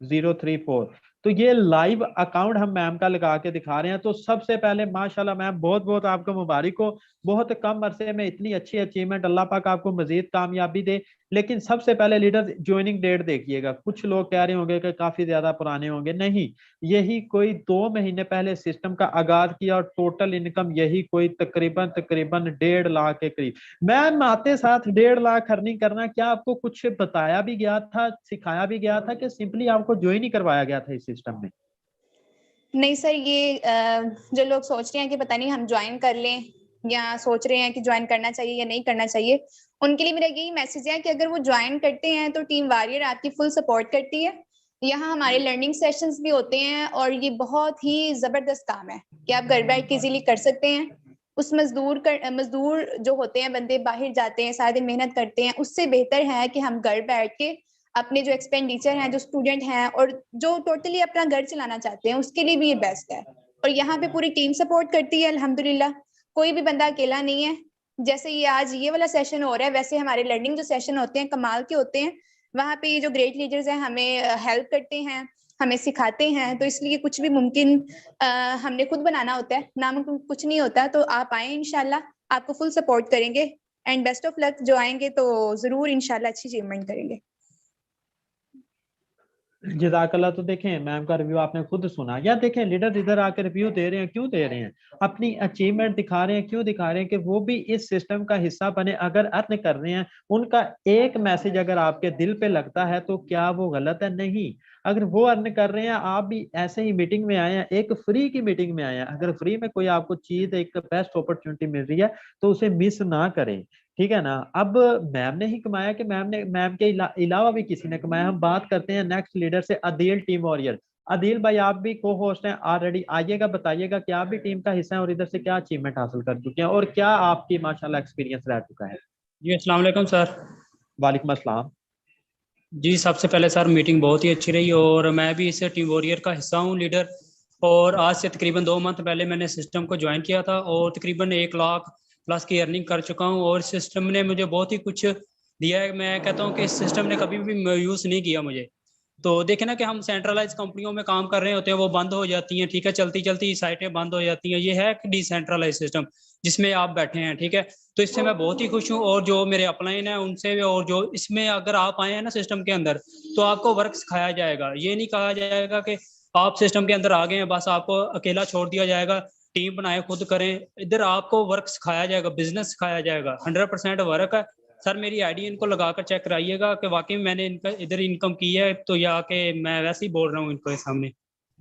034। तो ये लाइव अकाउंट हम मैम का लगा के दिखा रहे हैं। तो सबसे पहले माशाल्लाह मैम, बहुत बहुत आपको मुबारक हो, बहुत कम अरसे में इतनी अच्छी अचीवमेंट, अल्लाह पाक आपको मजीद कामयाबी दे। लेकिन सबसे पहले लीडर ज्वाइनिंग डेट देखिएगा। कुछ लोग कह रहे होंगे कि काफी ज्यादा पुराने होंगे, नहीं, यही कोई 2 महीने पहले सिस्टम का आगाज किया और टोटल इनकम यही कोई तकरीबन तकरीबन 1.5 लाख के करीब। मैम आते साथ 1.5 लाख अर्निंग करना, क्या आपको कुछ बताया भी गया था, सिखाया भी गया था, कि सिंपली आपको ज्वाइन ही करवाया गया था इस सिस्टम में? नहीं सर, ये जो लोग सोच रहे हैं कि पता नहीं हम ज्वाइन कर लें या सोच रहे हैं कि ज्वाइन करना चाहिए या नहीं करना चाहिए, उनके लिए मेरा यही मैसेज है कि अगर वो ज्वाइन करते हैं तो टीम वॉरियर आपकी फुल सपोर्ट करती है। यहाँ हमारे लर्निंग सेशंस भी होते हैं और ये बहुत ही जबरदस्त काम है कि आप घर बैठ के इजीली कर सकते हैं। उस मजदूर जो होते हैं बंदे, बाहर जाते हैं सारा दिन मेहनत करते हैं, उससे बेहतर है कि हम घर बैठ के अपने जो एक्सपेंडिचर हैं, जो स्टूडेंट हैं और जो टोटली अपना घर चलाना चाहते हैं, उसके लिए भी ये बेस्ट है। और यहाँ पे पूरी टीम सपोर्ट करती है अल्हम्दुलिल्लाह, कोई भी बंदा अकेला नहीं है। जैसे ये आज ये वाला सेशन हो रहा है, वैसे हमारे लर्निंग जो सेशन होते हैं कमाल के होते हैं। वहाँ पे ये जो ग्रेट लीडर्स हैं हमें हेल्प करते हैं, हमें सिखाते हैं, तो इसलिए कुछ भी मुमकिन हमने खुद बनाना होता है, नामुमकिन कुछ नहीं होता। तो आप आए, इंशाल्लाह आपको फुल सपोर्ट करेंगे एंड बेस्ट ऑफ लक। जो आएंगे तो जरूर इंशाल्लाह अच्छी अचीवमेंट करेंगे। जज़ाकल्लाह। तो देखें मैम का रिव्यू आपने खुद सुना। या देखें लीडर इधर आकर रिव्यू दे रहे हैं, क्यों दे रहे हैं, अपनी अचीवमेंट दिखा रहे हैं, क्यों दिखा रहे हैं कि वो भी इस सिस्टम का हिस्सा बने, अगर अर्न कर रहे हैं। उनका एक मैसेज अगर आपके दिल पे लगता है तो क्या वो गलत है? नहीं। अगर वो अर्न कर रहे हैं, आप भी ऐसे ही मीटिंग में आए हैं, एक फ्री की मीटिंग में आए हैं, अगर फ्री में कोई आपको चीज, एक बेस्ट अपॉर्चुनिटी मिल रही है तो उसे मिस ना करें। ठीक है ना। अब मैम ने ही कमाया कि मैम के अलावा भी किसी ने कमाया? हम बात करते हैं नेक्स्ट लीडर से, अदील टीम वॉरियर। अदील भाई आप भी को होस्ट हैं ऑलरेडी, आइएगा बताइएगा कि आप भी टीम का हिस्सा हैं और इधर से क्या अचीवमेंट हासिल कर चुके हैं और क्या आपकी माशाल्लाह एक्सपीरियंस रह चुका है। जी अस्सलाम वालेकुम सर। वालेकुम अस्सलाम। जी सबसे पहले सर मीटिंग बहुत ही अच्छी रही और मैं भी इस टीम वॉरियर का हिस्सा हूँ, लीडर। और आज से तकरीबन 2 मंथ पहले मैंने सिस्टम को ज्वाइन किया था और तकरीबन 1 लाख प्लस की अर्निंग कर चुका हूँ। और सिस्टम ने मुझे बहुत ही कुछ दिया है। मैं कहता हूँ कि इस सिस्टम ने कभी भी यूज़ नहीं किया मुझे। तो देखे ना कि हम सेंट्रलाइज कंपनियों में काम कर रहे होते हैं, वो बंद हो जाती हैं, ठीक है, चलती चलती साइटें बंद हो जाती हैं। ये है एक डिसेंट्रलाइज सिस्टम जिसमें आप बैठे हैं, ठीक है। तो इससे मैं बहुत ही खुश हूँ और जो मेरे अपलाइन है उनसे भी। और जो इसमें अगर आप आए हैं ना सिस्टम के अंदर, तो आपको वर्क सिखाया जाएगा। ये नहीं कहा जाएगा कि आप सिस्टम के अंदर आ गए हैं बस आपको अकेला छोड़ दिया जाएगा, टीम बनाए खुद करें। इधर आपको वर्क सिखाया जाएगा, बिजनेस सिखाया जाएगा, 100% वर्क है। सर मेरी आईडी इनको लगाकर चेक कराइएगा कि वाकई मैंने इनका इधर इनकम की है। तो या कि मैं वैसे ही बोल रहा हूँ इनको सामने।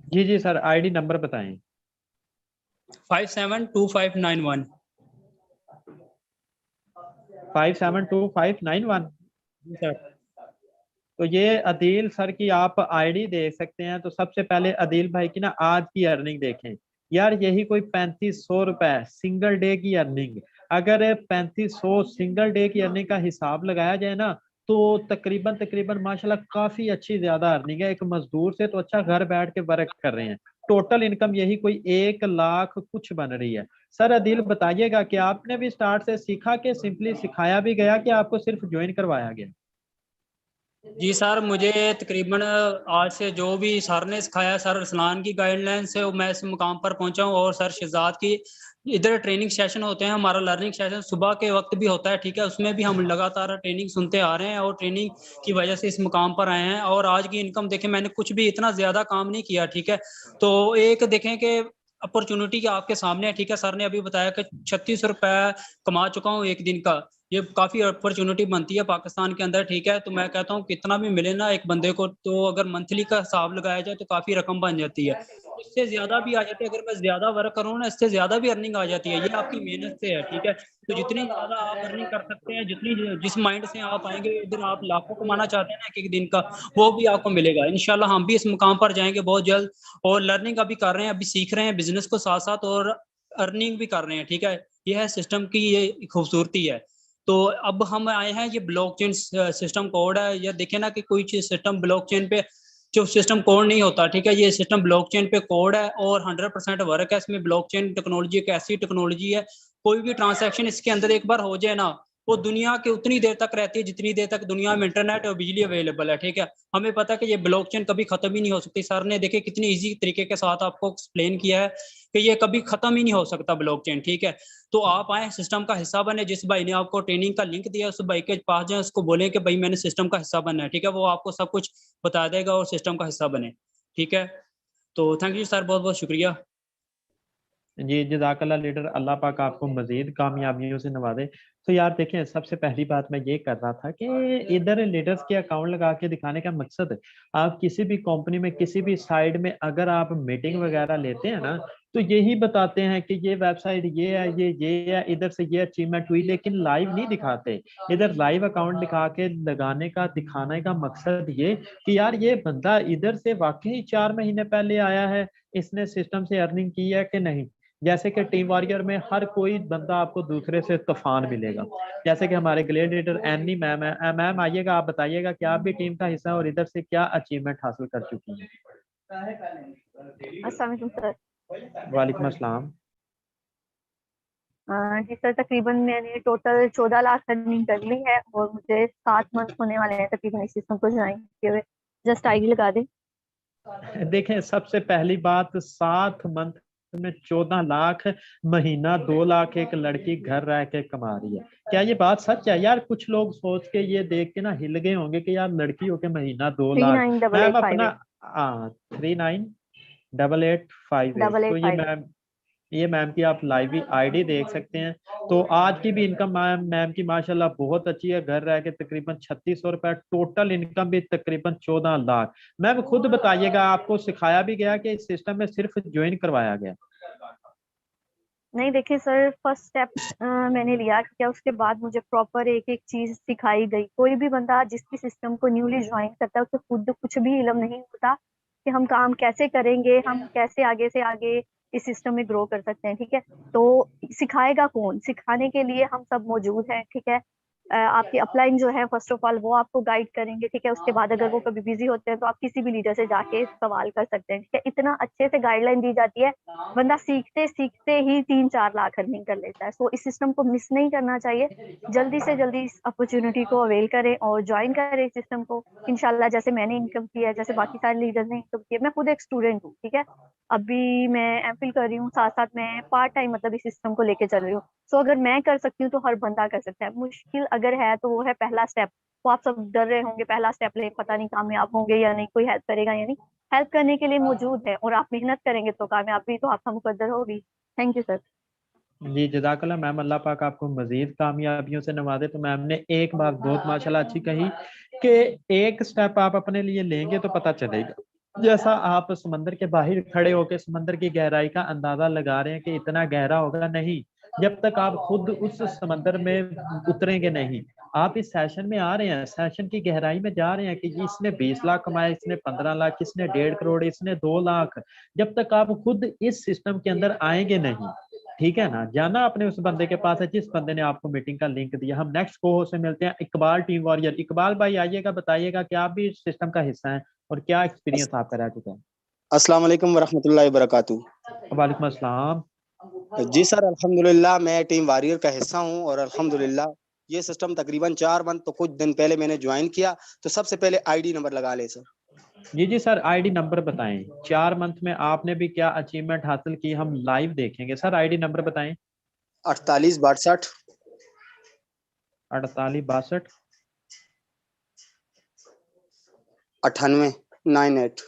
जी जी सर, आईडी नंबर बताएं। 572591। 572591। जी सर। तो ये अदील सर की आप आईडी देख सकते हैं। तो सबसे पहले अदील भाई की ना आज की अर्निंग देखें यार, यही कोई 3500 रुपए सिंगल डे की अर्निंग। अगर 3500 सिंगल डे की अर्निंग का हिसाब लगाया जाए ना, तो तकरीबन तकरीबन माशाल्लाह काफी अच्छी ज्यादा अर्निंग है। एक मजदूर से तो अच्छा घर बैठ के वर्क कर रहे हैं। टोटल इनकम यही कोई 1 लाख कुछ बन रही है। सर अदील बताइएगा कि आपने भी स्टार्ट से सीखा कि सिंपली सिखाया भी गया कि आपको सिर्फ ज्वाइन करवाया गया? जी सर, मुझे तकरीबन आज से जो भी सर ने सिखाया, सर अरसलान की गाइडलाइन से मैं इस मुकाम पर पहुंचा हूँ। और सर शहजाद की इधर ट्रेनिंग सेशन होते हैं, हमारा लर्निंग सेशन सुबह के वक्त भी होता है, ठीक है, उसमें भी हम लगातार ट्रेनिंग सुनते आ रहे हैं और ट्रेनिंग की वजह से इस मुकाम पर आए हैं। और आज की इनकम देखें, मैंने कुछ भी इतना ज्यादा काम नहीं किया, ठीक है। तो एक देखें कि अपॉर्चुनिटी आपके सामने है, ठीक है। सर ने अभी बताया कि 36 रुपए कमा चुका हूँ एक दिन का। ये काफी अपॉर्चुनिटी बनती है पाकिस्तान के अंदर, ठीक है। तो मैं कहता हूँ कितना भी मिले ना एक बंदे को, तो अगर मंथली का हिसाब लगाया जाए तो काफी रकम बन जाती है। इससे ज्यादा भी आ जाती है, अगर मैं ज्यादा वर्क करूँ ना, इससे ज्यादा भी अर्निंग आ जाती है। ये आपकी मेहनत से है, ठीक है। तो जितनी ज्यादा आप अर्निंग कर सकते हैं, जितनी जिस माइंड से आप आएंगे, इधर आप लाखों कमाना चाहते हैं ना एक एक दिन का, वो भी आपको मिलेगा इंशाल्लाह। हम भी इस मुकाम पर जाएंगे बहुत जल्द। और लर्निंग अभी कर रहे हैं, अभी सीख रहे हैं बिजनेस को साथ साथ, और अर्निंग भी कर रहे हैं, ठीक है। ये है सिस्टम की ये खूबसूरती है। तो अब हम आए हैं, ये ब्लॉकचेन सिस्टम कोड है। ये देखें ना कि कोई चीज सिस्टम ब्लॉकचेन पे जो सिस्टम कोड नहीं होता, ठीक है, ये सिस्टम ब्लॉकचेन पे कोड है और 100% वर्क है इसमें। ब्लॉकचेन टेक्नोलॉजी एक ऐसी टेक्नोलॉजी है, कोई भी ट्रांसैक्शन इसके अंदर एक बार हो जाए ना, वो दुनिया के उतनी देर तक रहती है जितनी देर तक दुनिया में इंटरनेट और बिजली अवेलेबल है, ठीक है। हमें पता है कि ये ब्लॉकचेन कभी खत्म ही नहीं हो सकती। सर ने देखे कितनी इजी तरीके के साथ आपको एक्सप्लेन किया है कि ये कभी खत्म ही नहीं हो सकता ब्लॉकचेन, ठीक है। तो आप आए, सिस्टम का हिस्सा बने। जिस भाई ने आपको ट्रेनिंग का लिंक दिया, उस भाई के पास जाए, उसको बोले कि भाई मैंने सिस्टम का हिस्सा बनना है, ठीक है। वो आपको सब कुछ बता देगा और सिस्टम का हिस्सा बने, ठीक है। तो थैंक यू सर, बहुत बहुत शुक्रिया। जी जज़ाकल्लाह लीडर, अल्लाह पाक आपको मजीद कामयाबियों से नवाजे। तो यार देखें, सबसे पहली बात मैं ये कर रहा था कि इधर लीडर्स के अकाउंट लगा के दिखाने का मकसद है, आप किसी भी कंपनी में किसी भी साइड में अगर आप मीटिंग वगैरह लेते हैं ना, तो यही बताते हैं कि ये वेबसाइट ये है, ये है, इधर से ये अचीवमेंट हुई, लेकिन लाइव नहीं दिखाते। इधर लाइव अकाउंट दिखा के लगाने का दिखाने का मकसद ये कि यार ये बंदा इधर से वाकई 4 महीने पहले आया है, इसने सिस्टम से अर्निंग की है कि नहीं। जैसे कि टीम वॉरियर में हर कोई बंदा आपको दूसरे से तूफान मिलेगा। जैसे कि हमारे ग्लेडिएटर एनी मैम है, मैम आइएगा, आप बताइएगा कि आप भी टीम का हिस्सा और इधर से क्या अचीवमेंट हासिल कर चुकी हैं। अस्सलाम वालेकुम सर। वालेकुम अस्सलाम। जी सर, तकरीबन मैंने टोटल 14 लाख अर्निंग कर ली है और मुझे 7 मंथ होने वाले हैं तकरीबन इस सिस्टम को ज्वाइन किए हुए। जस्ट आईडी लगा दें। देखें, सबसे पहली बात, 7 मंथ में 14 लाख, महीना 2 लाख एक लड़की घर रह के कमा रही है। क्या ये बात सच है यार? कुछ लोग सोच के ये देख के ना हिल गए होंगे कि यार लड़की होके महीना 2 लाख। मैम अपना 398858 तो ये मैम की आप लाइव ही आईडी देख सकते हैं। तो आज की भी इनकम मैम की माशाल्लाह बहुत अच्छी है। घर रह के तकरीबन 3600 रुपए, टोटल इनकम भी तकरीबन 14 लाख। मैम खुद बताइएगा, आपको सिखाया भी गया कि इस सिस्टम में सिर्फ ज्वाइन करवाया गया? नहीं देखिए सर, फर्स्ट स्टेप मैंने लिया, ठीक है। उसके बाद मुझे प्रॉपर एक एक चीज सिखाई गई। कोई भी बंदा जिसकी सिस्टम को न्यूली ज्वाइन करता है, उसे खुद कुछ भी इल्म नहीं होता कि हम काम कैसे करेंगे, हम कैसे आगे से आगे इस सिस्टम में ग्रो कर सकते हैं, ठीक है। तो सिखाएगा कौन? सिखाने के लिए हम सब मौजूद हैं, ठीक है। आपके अपलाइन जो है फर्स्ट ऑफ ऑल वो आपको गाइड करेंगे, ठीक है। उसके बाद अगर वो कभी बिजी होते हैं तो आप किसी भी लीडर से जाके सवाल कर सकते हैं, ठीक है। इतना अच्छे से गाइडलाइन दी जाती है, बंदा सीखते सीखते ही 3-4 लाख अर्निंग कर लेता है। सो इस सिस्टम को मिस नहीं करना चाहिए। जल्दी से जल्दी इस अपॉर्चुनिटी को अवेल करें और ज्वाइन करें इस सिस्टम को। इंशाल्लाह जैसे मैंने इनकम की है, जैसे बाकी सारे लीडर ने इनकम की है। मैं खुद एक स्टूडेंट हूँ, ठीक है। अभी मैं एमफिल कर रही हूँ, साथ साथ मैं पार्ट टाइम मतलब इस सिस्टम को लेके चल रही हूँ। सो अगर मैं कर सकती हूँ तो हर बंदा कर सकता है। मुश्किल अगर है तो वो है पहला स्टेप। वो आप सब डर रहे होंगे पहला स्टेप ले, पता नहीं कामयाब होंगे या नहीं, कोई हेल्प करेगा या नहीं। हेल्प करने के लिए मौजूद है और आप मेहनत करेंगे तो कामयाबी तो आपका मुकद्दर होगी। Thank you sir. जी जज़ाकल्लाह मैम, अल्लाह पाक आपको मजीद कामयाबियों से नवाजे। तो मैम ने एक बात बहुत माशाल्लाह अच्छी कही कि एक स्टेप आप अपने लिए लेंगे तो पता चलेगा। जैसा आप समंदर के बाहर खड़े होकर समंदर की गहराई का अंदाजा लगा रहे हैं कि इतना गहरा होगा, नहीं, जब तक आप खुद उस समंदर में उतरेंगे नहीं। आप इस सेशन में आ रहे हैं, सेशन की गहराई में जा रहे हैं कि इसने 20 लाख कमाए, इसने 15 लाख, इसने 1.5 करोड़, इसने 2 लाख। जब तक आप खुद इस सिस्टम के अंदर आएंगे नहीं, ठीक है ना, जाना आपने उस बंदे के पास है जिस बंदे ने आपको मीटिंग का लिंक दिया। हम नेक्स्ट को से मिलते हैं, इकबाल टीम वॉरियर। इकबाल भाई आइएगा, बताइएगा कि आप भी इस सिस्टम का हिस्सा हैं और क्या एक्सपीरियंस आपका रह चुका है। अस्सलाम वालेकुम वरहमतुल्लाहि वबरकातुहू। वालेकुम अस्सलाम। जी सर, अल्हम्दुलिल्लाह मैं टीम वॉरियर का हिस्सा हूं और अल्हम्दुलिल्लाह ये सिस्टम तकरीबन 4 मंथ तो कुछ दिन पहले मैंने ज्वाइन किया। तो सबसे पहले आईडी नंबर लगा ले सर। जी सर, आईडी नंबर बताएं। 4 मंथ में आपने भी क्या अचीवमेंट हासिल की, हम लाइव देखेंगे। सर आईडी नंबर बताएं। 4862 4862 98 98।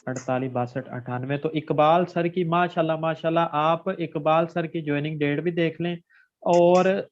4862 तो इकबाल सर की माशाल्लाह माशाल्लाह, आप इकबाल सर की ज्वाइनिंग डेट भी देख लें और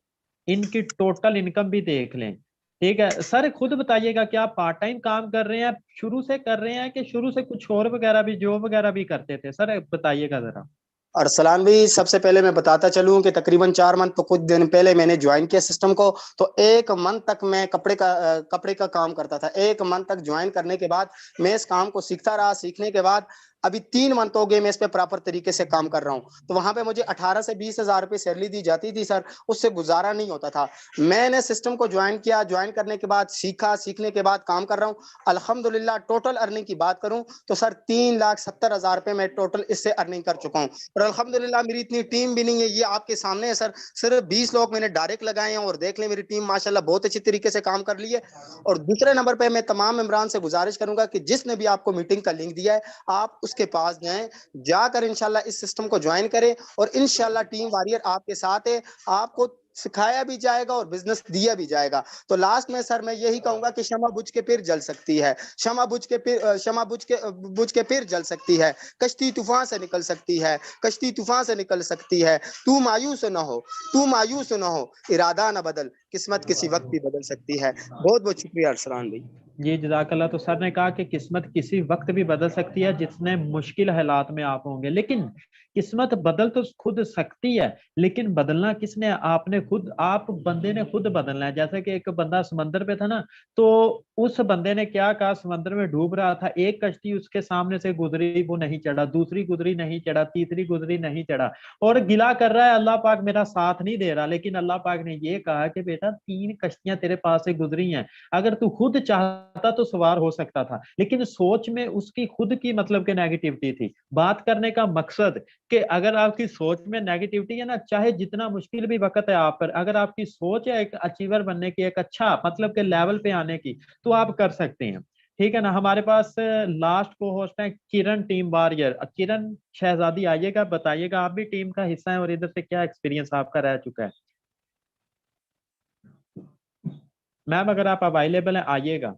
इनकी टोटल इनकम भी देख लें। ठीक है सर, खुद बताइएगा कि आप पार्ट टाइम काम कर रहे हैं, शुरू से कर रहे हैं कि शुरू से कुछ और वगैरह भी जॉब वगैरह भी करते थे? सर बताइएगा जरा। अरसलान भाई, सबसे पहले मैं बताता चलूं कि तकरीबन 4 मंथ तो कुछ दिन पहले मैंने ज्वाइन किया सिस्टम को। तो 1 मंथ तक मैं कपड़े का काम करता था। 1 मंथ तक ज्वाइन करने के बाद मैं इस काम को सीखता रहा। सीखने के बाद अभी 3 मंथ हो गए मैं इस पे प्रॉपर तरीके से काम कर रहा हूं। तो वहां पे मुझे 18 से 20 हजार रुपए सैलरी दी जाती थी सर, उससे गुजारा नहीं होता था। मैंने सिस्टम को ज्वाइन किया, ज्वाइन करने के बाद सीखा, सीखने के बाद काम कर रहा हूँ। अल्हम्दुलिल्लाह टोटल अर्निंग की बात करूं तो सर 3,70,000 रुपए मैं टोटल इससे अर्निंग कर चुका हूँ। और अल्हम्दुलिल्लाह मेरी इतनी टीम भी नहीं है, ये आपके सामने है सर। सिर्फ 20 लोग मैंने डायरेक्ट लगाए हैं और देख लें मेरी टीम माशाल्लाह बहुत अच्छी तरीके से काम कर ली है। और दूसरे नंबर पे मैं तमाम मेंबरान से गुजारिश करूंगा कि जिसने भी आपको मीटिंग का लिंक दिया है आप उसके पास जाएं, जाकर इंशाल्लाह इस सिस्टम को ज्वाइन करें और इंशाल्लाह टीम वॉरियर आपके साथ है। आपको सिखाया भी जाएगा और बिजनेस दिया भी जाएगा। तो लास्ट में सर मैं यही कहूंगा कि शमा बुझ के फिर जल सकती है, शमा बुझ के फिर जल सकती है। कश्ती तूफान से निकल सकती है, कश्ती तूफान से निकल सकती है। तू मायूस न हो, तू मायूस न हो, इरादा न बदल, किस्मत किसी वक्त भी बदल सकती है। बहुत बहुत शुक्रिया अरसलान भाई। जी जज़ाकल्लाह। तो सर ने कहा कि किस्मत किसी वक्त भी बदल सकती है जितने मुश्किल हालात में आप होंगे, लेकिन किस्मत बदल तो खुद सकती है, लेकिन बदलना किसने? आपने खुद, आप बंदे ने खुद बदलना है। जैसे कि एक बंदा समंदर पे था ना, तो उस बंदे ने क्या कहा, समंदर में डूब रहा था, एक कश्ती उसके सामने से गुजरी, वो नहीं चढ़ा, दूसरी गुजरी नहीं चढ़ा, तीसरी गुजरी नहीं चढ़ा, और गिला कर रहा है अल्लाह पाक मेरा साथ नहीं दे रहा। लेकिन अल्लाह पाक ने ये कहा कि बेटा 3 कश्तियां तेरे पास से गुजरी हैं, अगर तू खुद चाहता तो सवार हो सकता था, लेकिन सोच में उसकी खुद की मतलब के नेगेटिविटी थी। बात करने का मकसद कि अगर आपकी सोच में नेगेटिविटी है ना, चाहे जितना मुश्किल भी वक्त है आप पर, अगर आपकी सोच है एक अचीवर बनने की, एक अच्छा मतलब के लेवल पे आने की, तो आप कर सकते हैं। ठीक है ना। हमारे पास लास्ट को होस्ट है किरण टीम वॉरियर। किरण शहजादी आइएगा, बताइएगा आप भी टीम का हिस्सा है और इधर से क्या एक्सपीरियंस आपका रह चुका है। मैम अगर आप अवेलेबल हैं आइएगा।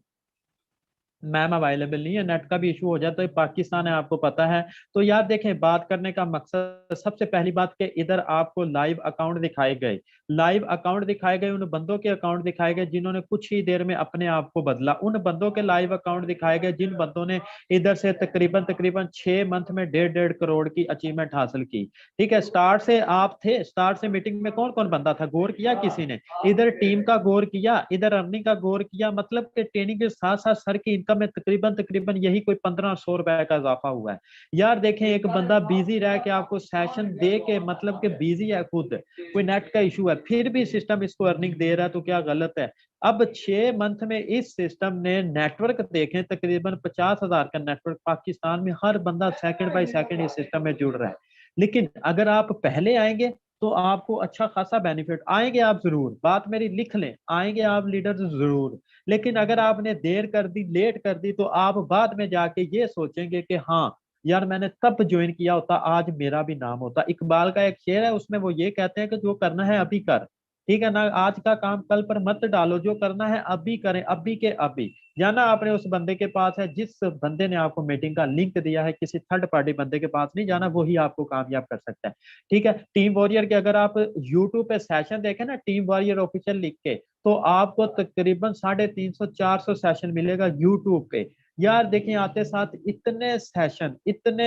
मैम अवेलेबल नहीं है, नेट का भी इशू हो जाता है, पाकिस्तान है आपको पता है। तो यार देखें, बात करने का मकसद, सबसे पहली बात कि इधर आपको लाइव अकाउंट दिखाए गए, लाइव अकाउंट दिखाए गए, उन बंदों के अकाउंट दिखाए गए जिन्होंने कुछ ही देर में अपने आप को बदला, उन बंदों के लाइव अकाउंट दिखाए गए जिन बंदों ने इधर से तकरीबन 6 मंथ में 1.5 करोड़ की अचीवमेंट हासिल की। ठीक है, स्टार्ट से आप थे, स्टार्ट से मीटिंग में कौन कौन बंदा था, गौर किया किसी ने? इधर टीम का गौर किया, इधर अर्निंग का गौर किया। मतलब कि ट्रेनिंग के साथ साथ सर की इनकम में तकरीबन यही कोई 1500 रुपए का इजाफा हुआ है। यार देखें, एक बंदा बिजी रह के आपको सेशन दे के, मतलब कि बिजी है खुद, कोई नेट का इशू है, फिर भी सिस्टम इसको अर्निंग दे रहा है, तो क्या गलत है? अब 6 मंथ में इस सिस्टम ने नेटवर्क देखें, तकरीबन 50,000 का नेटवर्क पाकिस्तान में, हर बंदा सेकंड बाय सेकंड इस सिस्टम में जुड़ रहा है। लेकिन अगर आप पहले आएंगे तो आपको अच्छा खासा बेनिफिट आएंगे, आप जरूर, बात मेरी लिख लें, आएंगे आप लीडर जरूर। लेकिन अगर आपने देर कर दी, लेट कर दी, तो आप बाद में जाके ये सोचेंगे कि हाँ यार मैंने तब ज्वाइन किया होता, आज मेरा भी नाम होता। इकबाल का एक शेर है, उसमें वो ये कहते हैं कि जो करना है अभी कर, ठीक है ना, आज का काम कल पर मत डालो, जो करना है अभी करें, अभी के अभी। जाना आपने उस बंदे के पास है जिस बंदे ने आपको मीटिंग का लिंक दिया है, किसी थर्ड पार्टी बंदे के पास नहीं जाना, वही आपको कामयाब कर सकता है। ठीक है, टीम वॉरियर के अगर आप यूट्यूब पे सेशन देखें ना, टीम वॉरियर ऑफिशियल लिख के, तो आपको तकरीबन 350-400 सेशन मिलेगा यूट्यूब पे। यार देखिए, आते साथ इतने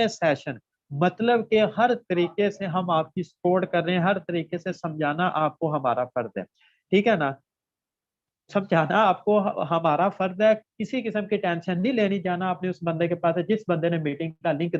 सेशन, मतलब कि हर तरीके से हम आपकी सपोर्ट कर रहे हैं, हर तरीके से समझाना आपको हमारा फर्ज है। ठीक है ना। समझाना आपको हमारा फर्ज है, किसी किस्म की टेंशन नहीं लेनी, जाना आपने उस बंदे के पास है जिस बंदे ने मीटिंग का लिंक